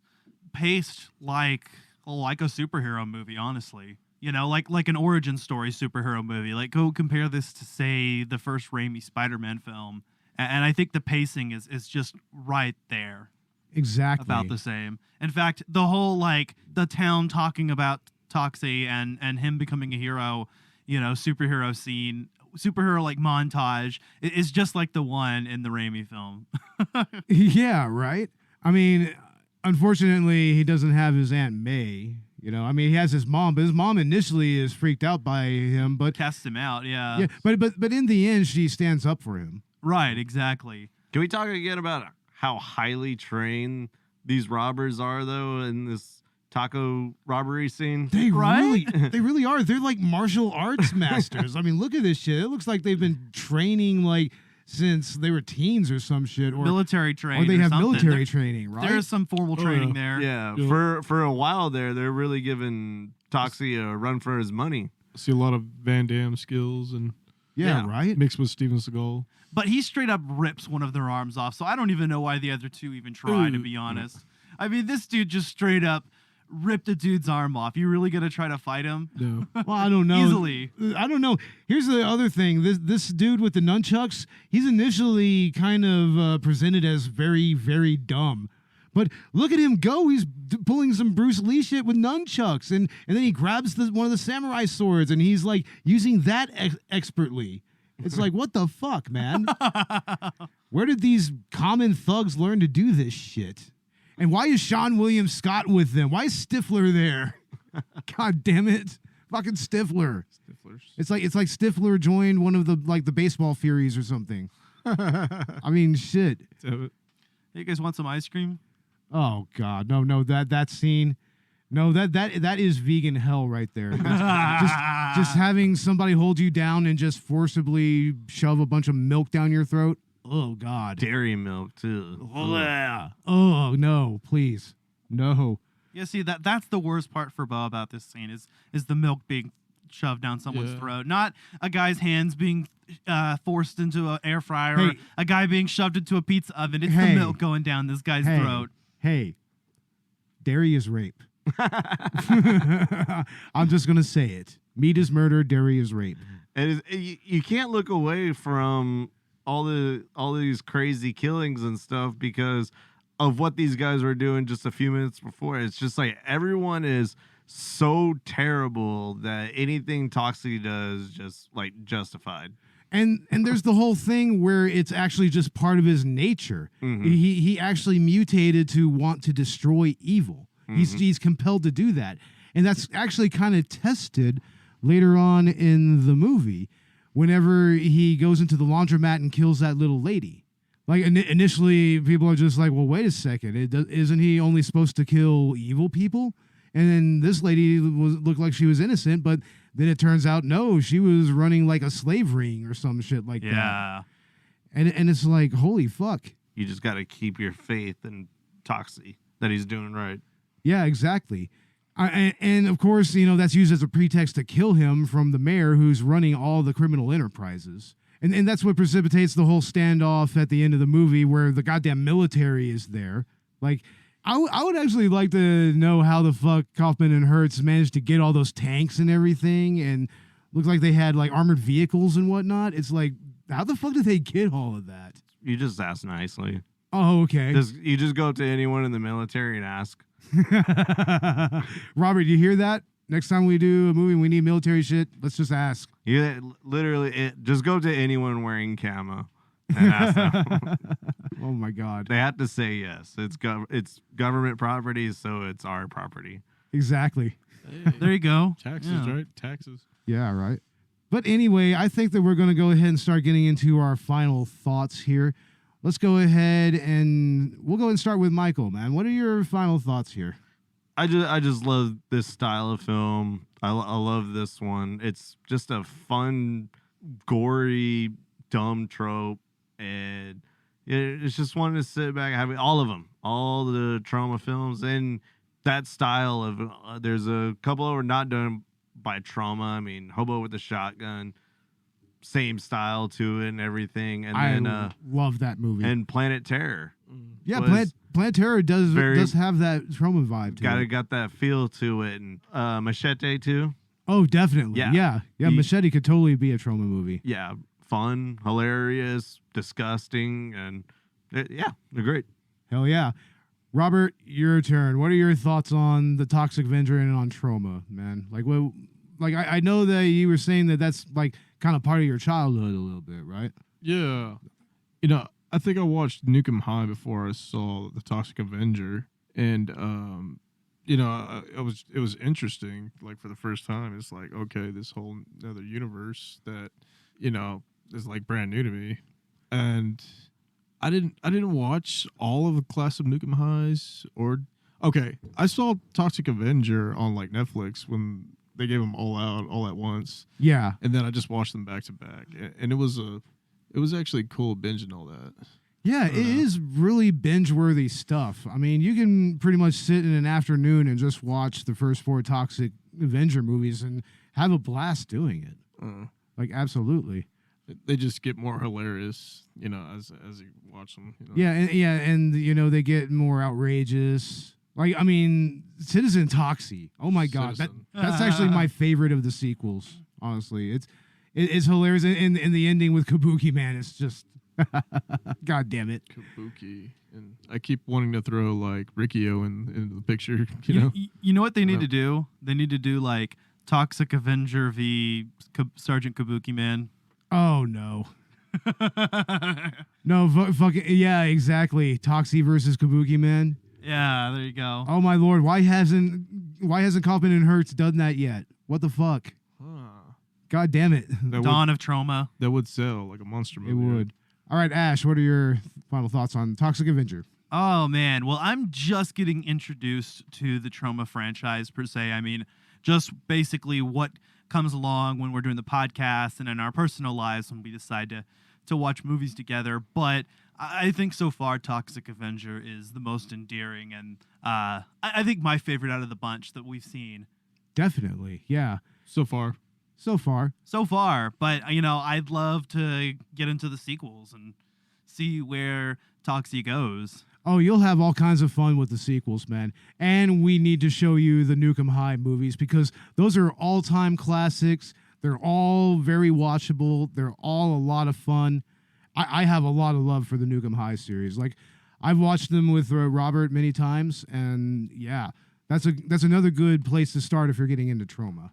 paced like a superhero movie, honestly. You know, like an origin story superhero movie. Like, go compare this to, say, the first Raimi Spider-Man film. And I think the pacing is just right there. Exactly. About the same. In fact, the whole, like, the town talking about Toxie and him becoming a hero, you know, superhero scene, superhero, like, montage is just like the one in the Raimi film. Yeah, right? I mean, unfortunately, he doesn't have his Aunt May. You know, I mean, he has his mom, but his mom initially is freaked out by him, but casts him out, yeah. Yeah, but in the end, she stands up for him. Right, exactly. Can we talk again about how highly trained these robbers are, though, in this taco robbery scene? They really are. They're like martial arts masters. I mean, look at this shit. It looks like they've been training like since they were teens or some shit, or military training, or they have military training, right? There's some formal training there. Yeah, for a while there, they're really giving Toxie a run for his money. I see a lot of Van Damme skills and right, mixed with Steven Seagal. But he straight up rips one of their arms off, so I don't even know why the other two even try, to be honest. I mean, this dude just straight up ripped a dude's arm off. You really gonna try to fight him? No. Well, I don't know. Easily. I don't know. Here's the other thing. This dude with the nunchucks, he's initially kind of presented as very, very dumb. But look at him go. He's pulling some Bruce Lee shit with nunchucks. And then he grabs one of the samurai swords, and he's like using that expertly. It's like, what the fuck, man? Where did these common thugs learn to do this shit? And why is Sean William Scott with them? Why is Stifler there? God damn it. Fucking Stifler. It's like Stifler joined one of the the baseball Furies or something. I mean, shit. Hey, you guys want some ice cream? Oh God. No, that scene. No, that is vegan hell right there. Just having somebody hold you down and just forcibly shove a bunch of milk down your throat. Oh God. Dairy milk too. Oh no, please. No. Yeah, see that's the worst part for Bo about this scene is the milk being shoved down someone's throat, not a guy's hands being forced into an air fryer or a guy being shoved into a pizza oven. It's the milk going down this guy's throat. Hey, dairy is rape. I'm just gonna say it. Meat is murder. Dairy is rape. And you can't look away from all these crazy killings and stuff because of what these guys were doing just a few minutes before. It's just like everyone is so terrible that anything Toxic does just like justified. And there's the whole thing where it's actually just part of his nature. Mm-hmm. He actually mutated to want to destroy evil. Mm-hmm. He's compelled to do that. And that's actually kind of tested later on in the movie whenever he goes into the laundromat and kills that little lady. Like initially people are just like, well, wait a second. Isn't he only supposed to kill evil people? And then this lady looked like she was innocent, but then it turns out, no, she was running like a slave ring or some shit like that. Yeah. And it's like, holy fuck. You just got to keep your faith in Toxic that he's doing right. Yeah, exactly. And of course, that's used as a pretext to kill him from the mayor who's running all the criminal enterprises. And that's what precipitates the whole standoff at the end of the movie where the goddamn military is there. Like, I would actually like to know how the fuck Kaufman and Herz managed to get all those tanks and everything, and looked like they had like armored vehicles and whatnot. It's like, how the fuck did they get all of that? You just ask nicely. Oh, okay. You just go up to anyone in the military and ask. Robert, you hear that? Next time we do a movie and we need military shit, let's just ask. Yeah, literally, just go to anyone wearing camo and ask them. Oh my God. They have to say yes. It's government property, so it's our property. Exactly. Hey, there you go. Taxes, right? Taxes. Yeah, right. But anyway, I think that we're going to go ahead and start getting into our final thoughts here. Let's go ahead and we'll go and start with Michael, man. What are your final thoughts here? I just love this style of film. I love this one. It's just a fun, gory, dumb trope, and it's just wanting to sit back, having all of them, all the Troma films, and that style of. There's a couple that were not done by Troma. I mean, Hobo with the Shotgun, same style to it and everything. And I love that movie. And Planet Terror. Yeah, Planet Terror does have that Troma vibe to it. Got that feel to it. And Machete too. Oh, definitely. Yeah. Machete could totally be a Troma movie. Yeah, fun, hilarious, disgusting, and they're great. Hell yeah. Robert, your turn. What are your thoughts on the Toxic Avenger and on Troma, man? I know that you were saying that that's like kind of part of your childhood a little bit, right? Yeah. I think I watched Nukem High before I saw the Toxic Avenger, and it was interesting. Like for the first time, it's like, okay, this whole other universe that is like brand new to me, and I didn't watch all of the class of Nukem Highs I saw Toxic Avenger on like Netflix when they gave them all out all at once. Yeah, and then I just watched them back to back, and it was actually cool binging all that. Yeah, it is really binge-worthy stuff. I mean, you can pretty much sit in an afternoon and just watch the first 4 Toxic Avenger movies and have a blast doing it. Like, absolutely. They just get more hilarious, as you watch them. Yeah, and they get more outrageous. Like, I mean, Citizen Toxie. Oh my God, that's actually my favorite of the sequels. Honestly, it's hilarious, and the ending with Kabuki, man, it's just, God damn it, Kabuki. And I keep wanting to throw like Riccio in the picture. You know what they need to do? They need to do like Toxic Avenger v Sergeant Kabuki Man. Oh no. No, fucking yeah, exactly. Toxie versus Kabuki Man. Yeah, there you go. Oh my Lord, why hasn't Kaufman and Herz done that yet? What the fuck? God damn it. Dawn of Troma. That would sell like a monster movie. It would. All right, Ash, what are your final thoughts on Toxic Avenger? Oh man, well, I'm just getting introduced to the Troma franchise per se. I mean, just basically what comes along when we're doing the podcast and in our personal lives when we decide to watch movies together. But I think so far Toxic Avenger is the most endearing and I think my favorite out of the bunch that we've seen. Definitely, yeah. So far. So far. But, I'd love to get into the sequels and see where Toxic goes. Oh, you'll have all kinds of fun with the sequels, man. And we need to show you the Nukem High movies because those are all-time classics. They're all very watchable. They're all a lot of fun. I have a lot of love for the Nukem High series. Like, I've watched them with Robert many times, and yeah, that's another good place to start if you're getting into Troma.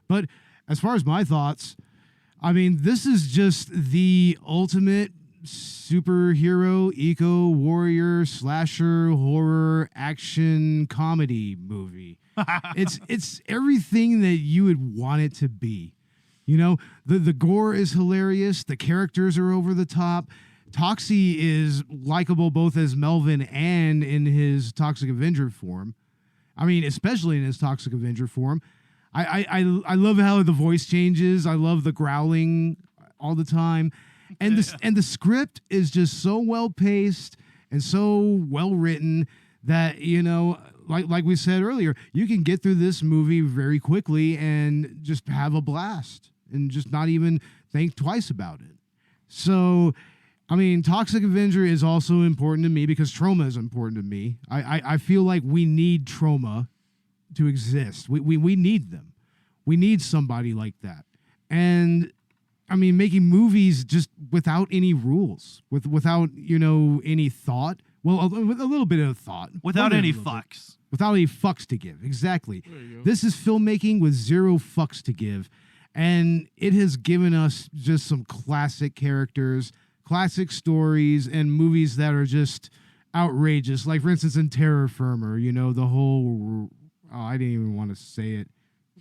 But as far as my thoughts, I mean, this is just the ultimate superhero, eco warrior, slasher, horror, action, comedy movie. It's everything that you would want it to be. The gore is hilarious. The characters are over the top. Toxie is likable both as Melvin and in his Toxic Avenger form. I mean, especially in his Toxic Avenger form. I love how the voice changes. I love the growling all the time. And the script is just so well paced and so well written that, like we said earlier, you can get through this movie very quickly and just have a blast and just not even think twice about it. So, I mean, Toxic Avenger is also important to me because Troma is important to me. I feel like we need Troma to exist. We need them. We need somebody like that. And I mean, making movies just without any rules, without, any thought. Well, with a little bit of thought. Without any fucks. Without any fucks to give. Exactly. This is filmmaking with zero fucks to give. And it has given us just some classic characters, classic stories, and movies that are just outrageous. Like, for instance, in Terror Firmer, the whole... Oh, I didn't even want to say it.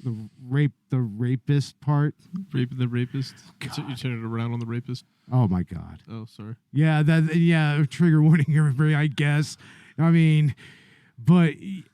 The rapist part. The rapist. You turn it around on the rapist. Oh my God. Oh, sorry. Yeah, trigger warning, everybody, I guess. I mean, but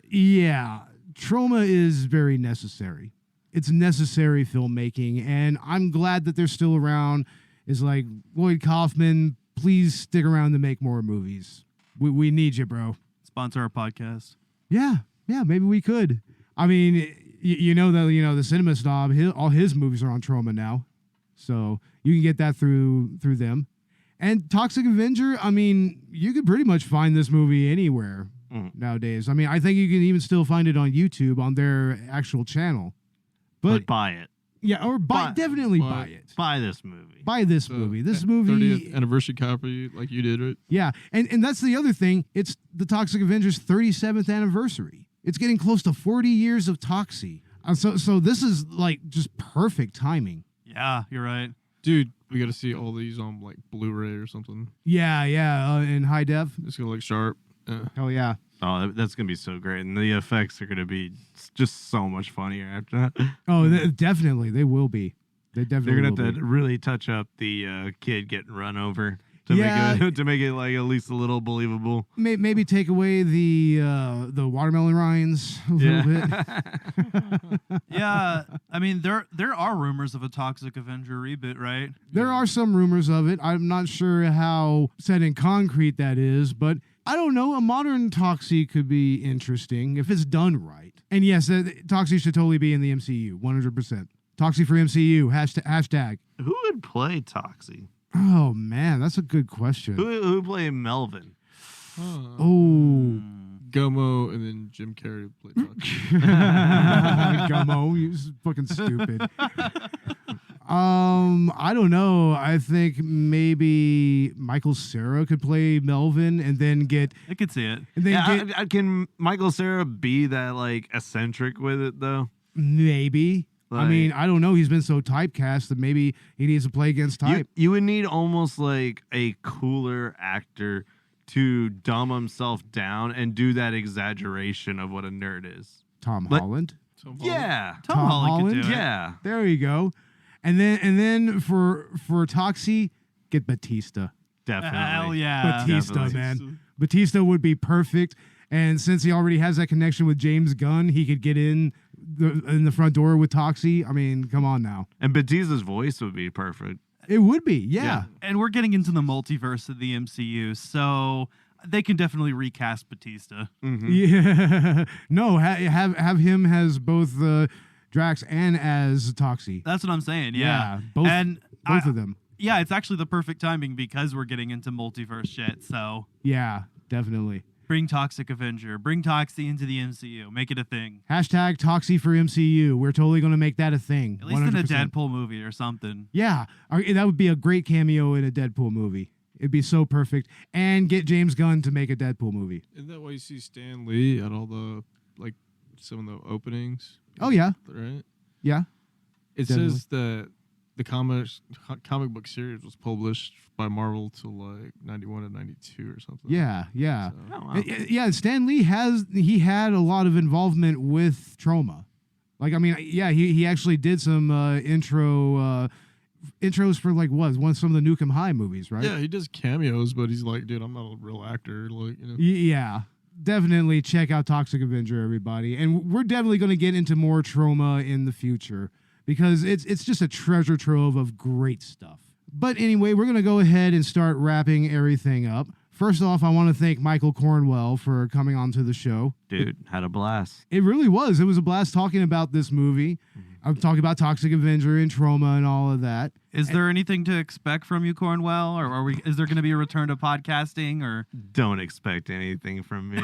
yeah, Troma is very necessary. It's necessary filmmaking, and I'm glad that they're still around. It's like, Lloyd Kaufman, please stick around to make more movies. We need you, bro. Sponsor our podcast. Yeah, maybe we could. I mean, the Cinema Snob, all his movies are on Troma now, so you can get that through them. And Toxic Avenger, I mean, you could pretty much find this movie anywhere nowadays. I mean, I think you can even still find it on YouTube on their actual channel. But buy it. Yeah, or definitely buy it. Buy this movie. Buy this movie. This movie. 30th anniversary copy, like you did, right? Yeah, and that's the other thing. It's the Toxic Avenger's 37th anniversary. It's getting close to 40 years of Toxie. So this is like just perfect timing. Yeah, you're right. Dude, we got to see all these on like Blu-ray or something. Yeah, in high def. It's going to look sharp. Hell yeah. Oh, that's going to be so great. And the effects are going to be just so much funnier after that. Oh, definitely. They will be. They're going to have to really touch up the kid getting run over. To make it like at least a little believable. Maybe take away the watermelon rinds a little bit. Yeah, I mean there are rumors of a Toxic Avenger reboot, right? There are some rumors of it. I'm not sure how set in concrete that is, but I don't know. A modern Toxie could be interesting if it's done right. And yes, Toxie should totally be in the MCU, 100%. Toxie for MCU, hashtag. Who would play Toxie? Oh, man, that's a good question. Who would play Melvin? Oh. Gummo and then Jim Carrey played Toxie. Gummo, he was fucking stupid. I don't know. I think maybe Michael Cera could play Melvin and then get... I could see it. And then can Michael Cera be that, like, eccentric with it, though? Maybe. Like, I mean, I don't know. He's been so typecast that maybe he needs to play against type. You would need almost like a cooler actor to dumb himself down and do that exaggeration of what a nerd is. Tom Holland? Yeah. Tom Holland could do it. Yeah. There you go. And then for Toxie, get Batista. Definitely. Hell yeah. Batista, Definitely. man. Batista would be perfect. And since he already has that connection with James Gunn, he could get in the front door with Toxie. I mean, come on now. And Batista's voice would be perfect. It would be, yeah. And we're getting into the multiverse of the MCU, so they can definitely recast Batista. Mm-hmm. Yeah. No, have him as both Drax and as Toxie. That's what I'm saying. Yeah, both of them. Yeah, it's actually the perfect timing because we're getting into multiverse shit. So yeah, definitely. Bring Toxic Avenger. Bring Toxie into the MCU. Make it a thing. Hashtag Toxie for MCU. We're totally going to make that a thing. At least 100%. in a Deadpool movie or something. Yeah, that would be a great cameo in a Deadpool movie. It'd be so perfect. And get James Gunn to make a Deadpool movie. Isn't that why you see Stan Lee at all the, like, some of the openings? Oh, yeah. Right? Yeah. It Definitely. says that the comic book series was published by Marvel till like 91 and 92 or something. Yeah. So. Oh, wow. Yeah, Stan Lee had a lot of involvement with Troma. Like, I mean, yeah, he actually did some intros for like some of the Nukem High movies, right? Yeah, he does cameos, but he's like, dude, I'm not a real actor. Like, you know. Yeah. Definitely check out Toxic Avenger, everybody. And we're definitely going to get into more Troma in the future because it's just a treasure trove of great stuff. But anyway, we're going to go ahead and start wrapping everything up. First off, I want to thank Michael Cornwell for coming onto the show. Dude, had a blast. It really was. It was a blast talking about this movie. I'm talking about Toxic Avenger and Troma and all of that. Is there anything to expect from you, Cornwell? Or is there going to be a return to podcasting? Or don't expect anything from me.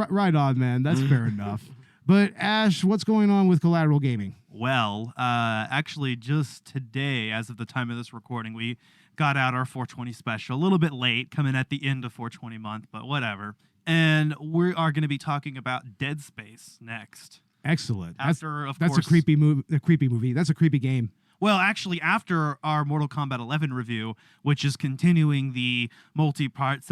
Right on, man. That's fair enough. But Ash, what's going on with Collateral Gaming? Well, actually, just today, as of the time of this recording, we got out our 420 special. A little bit late, coming at the end of 420 month, but whatever. And we are going to be talking about Dead Space next. Excellent. That's a creepy movie. That's a creepy game. Well, actually, after our Mortal Kombat 11 review, which is continuing the multi-part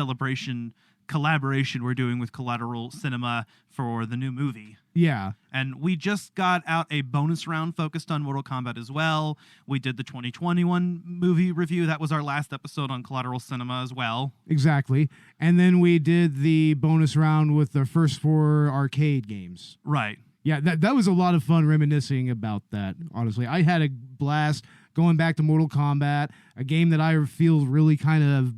collaboration we're doing with Collateral Cinema for the new movie. Yeah. And we just got out a bonus round focused on Mortal Kombat as well. We did the 2021 movie review. That was our last episode on Collateral Cinema as well. Exactly. And then we did the bonus round with the first 4 arcade games. Right. Yeah, that was a lot of fun reminiscing about that, honestly. I had a blast going back to Mortal Kombat, a game that I feel really kind of,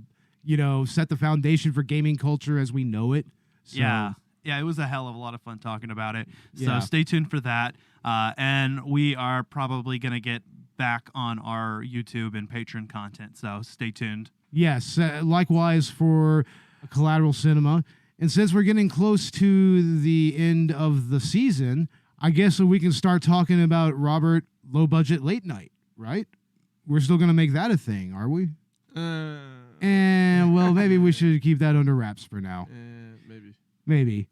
set the foundation for gaming culture as we know it. So, Yeah, it was a hell of a lot of fun talking about it. So Yeah. stay tuned for that. And we are probably going to get back on our YouTube and Patreon content, so stay tuned. Yes, likewise for Collateral Cinema. And since we're getting close to the end of the season, I guess we can start talking about Robert Low Budget Late Night, right? We're still going to make that a thing, are we? And well, maybe we should keep that under wraps for now. Maybe.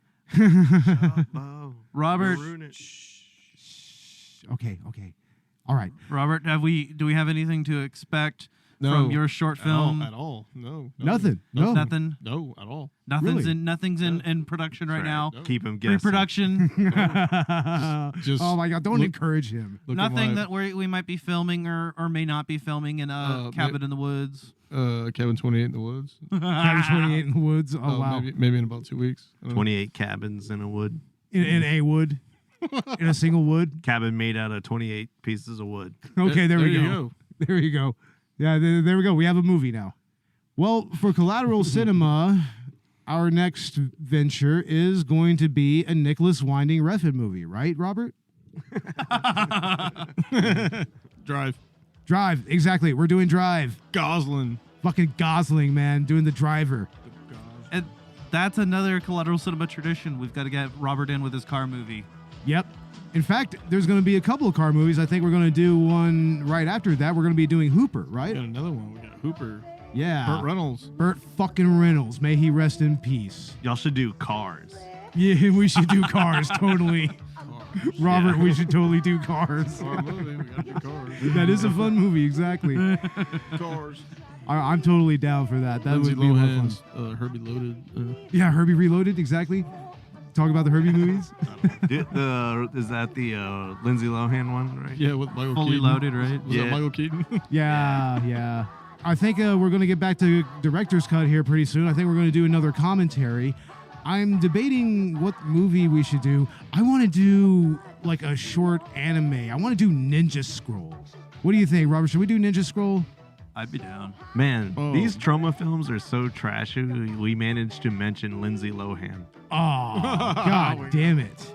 Robert. Okay. All right. Robert, do we have anything to expect from your short film? At all. No. Nothing. No. Nothing. No, at all. Nothing's Really? in production right now. No. Keep him guessing. Pre-production. Oh my God! Don't encourage him. Nothing that we might be filming or may not be filming in a cabin in the woods. Cabin 28 in the woods. Cabin 28 in the woods. Oh wow. Maybe in about 2 weeks. 28 cabins in a wood. In a wood. In a single wood. Cabin made out of 28 pieces of wood. Okay, there we you go. There you go. Yeah, there we go. We have a movie now. Well, for Collateral Cinema, our next venture is going to be a Nicholas Winding Refn movie, right, Robert? Drive, exactly. We're doing Drive. Gosling. Fucking Gosling, man, doing the driver. And that's another Collateral Cinema tradition. We've got to get Robert in with his car movie. Yep. In fact, there's going to be a couple of car movies. I think we're going to do one right after that. We're going to be doing Hooper, right? We got another one. We got Hooper. Yeah. Burt Reynolds. Burt fucking Reynolds. May he rest in peace. Y'all should do Cars. Yeah, we should do Cars, totally. Robert, we should totally do Cars. Our movie, we gotta do Cars. That is a fun movie, exactly. Cars. I'm totally down for that. That would be a lot of fun. Herbie Loaded. Yeah, Herbie Reloaded, exactly. Talk about the Herbie movies. Is that the Lindsay Lohan one, right? Yeah, with Michael Fully Keaton. Loaded, right? Was that Michael Keaton? Yeah. I think we're going to get back to director's cut here pretty soon. I think we're going to do another commentary. I'm debating what movie we should do. I want to do like a short anime. I want to do Ninja Scroll. What do you think, Robert? Should we do Ninja Scroll? I'd be down. Man, these Troma films are so trashy. We managed to mention Lindsay Lohan. Oh, God damn it.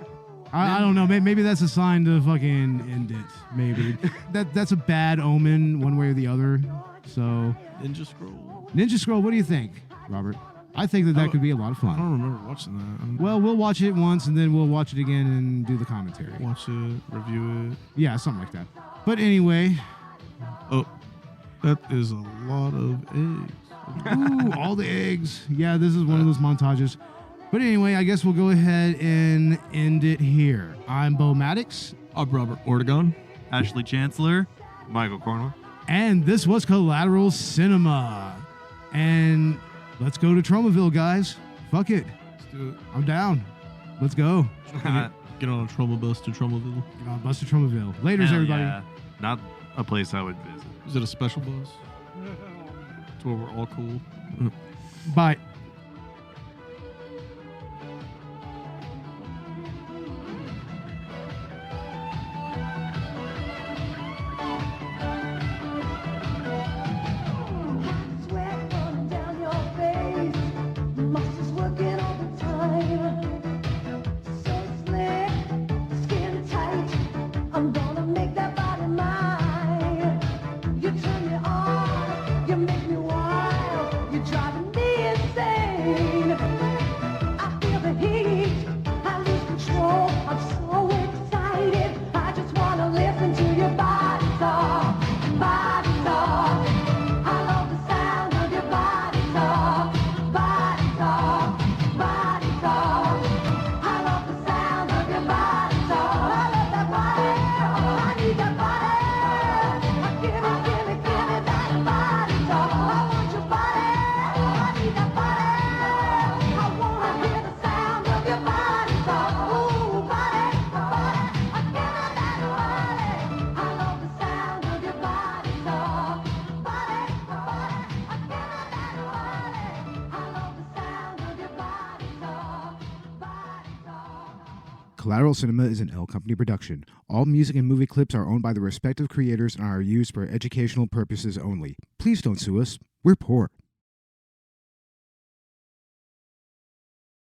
I don't know. Maybe that's a sign to fucking end it. Maybe that's a bad omen, one way or the other. So Ninja Scroll. Ninja Scroll. What do you think, Robert? I think that could be a lot of I fun. don't remember watching that. Well, we'll watch it once and then we'll watch it again and do the commentary. Watch it, review it. Yeah, something like that. But anyway. Oh, that is a lot of eggs. Ooh, all the eggs. Yeah, this is one of those montages. But anyway, I guess we'll go ahead and end it here. I'm Bo Maddox. I'm Robert Ortegon. Ashley Chancellor. Michael Cornwell. And this was Collateral Cinema. And let's go to Tromaville, guys. Fuck it. Let's do it. I'm down. Let's go. Get on a Troma bus to Tromaville. Get on a bus to Tromaville. Laters, Hell everybody. yeah. Not a place I would visit. Is it a special bus? It's where we're all cool. Bye. Collateral Cinema is an L Company production. All music and movie clips are owned by the respective creators and are used for educational purposes only. Please don't sue us. We're poor.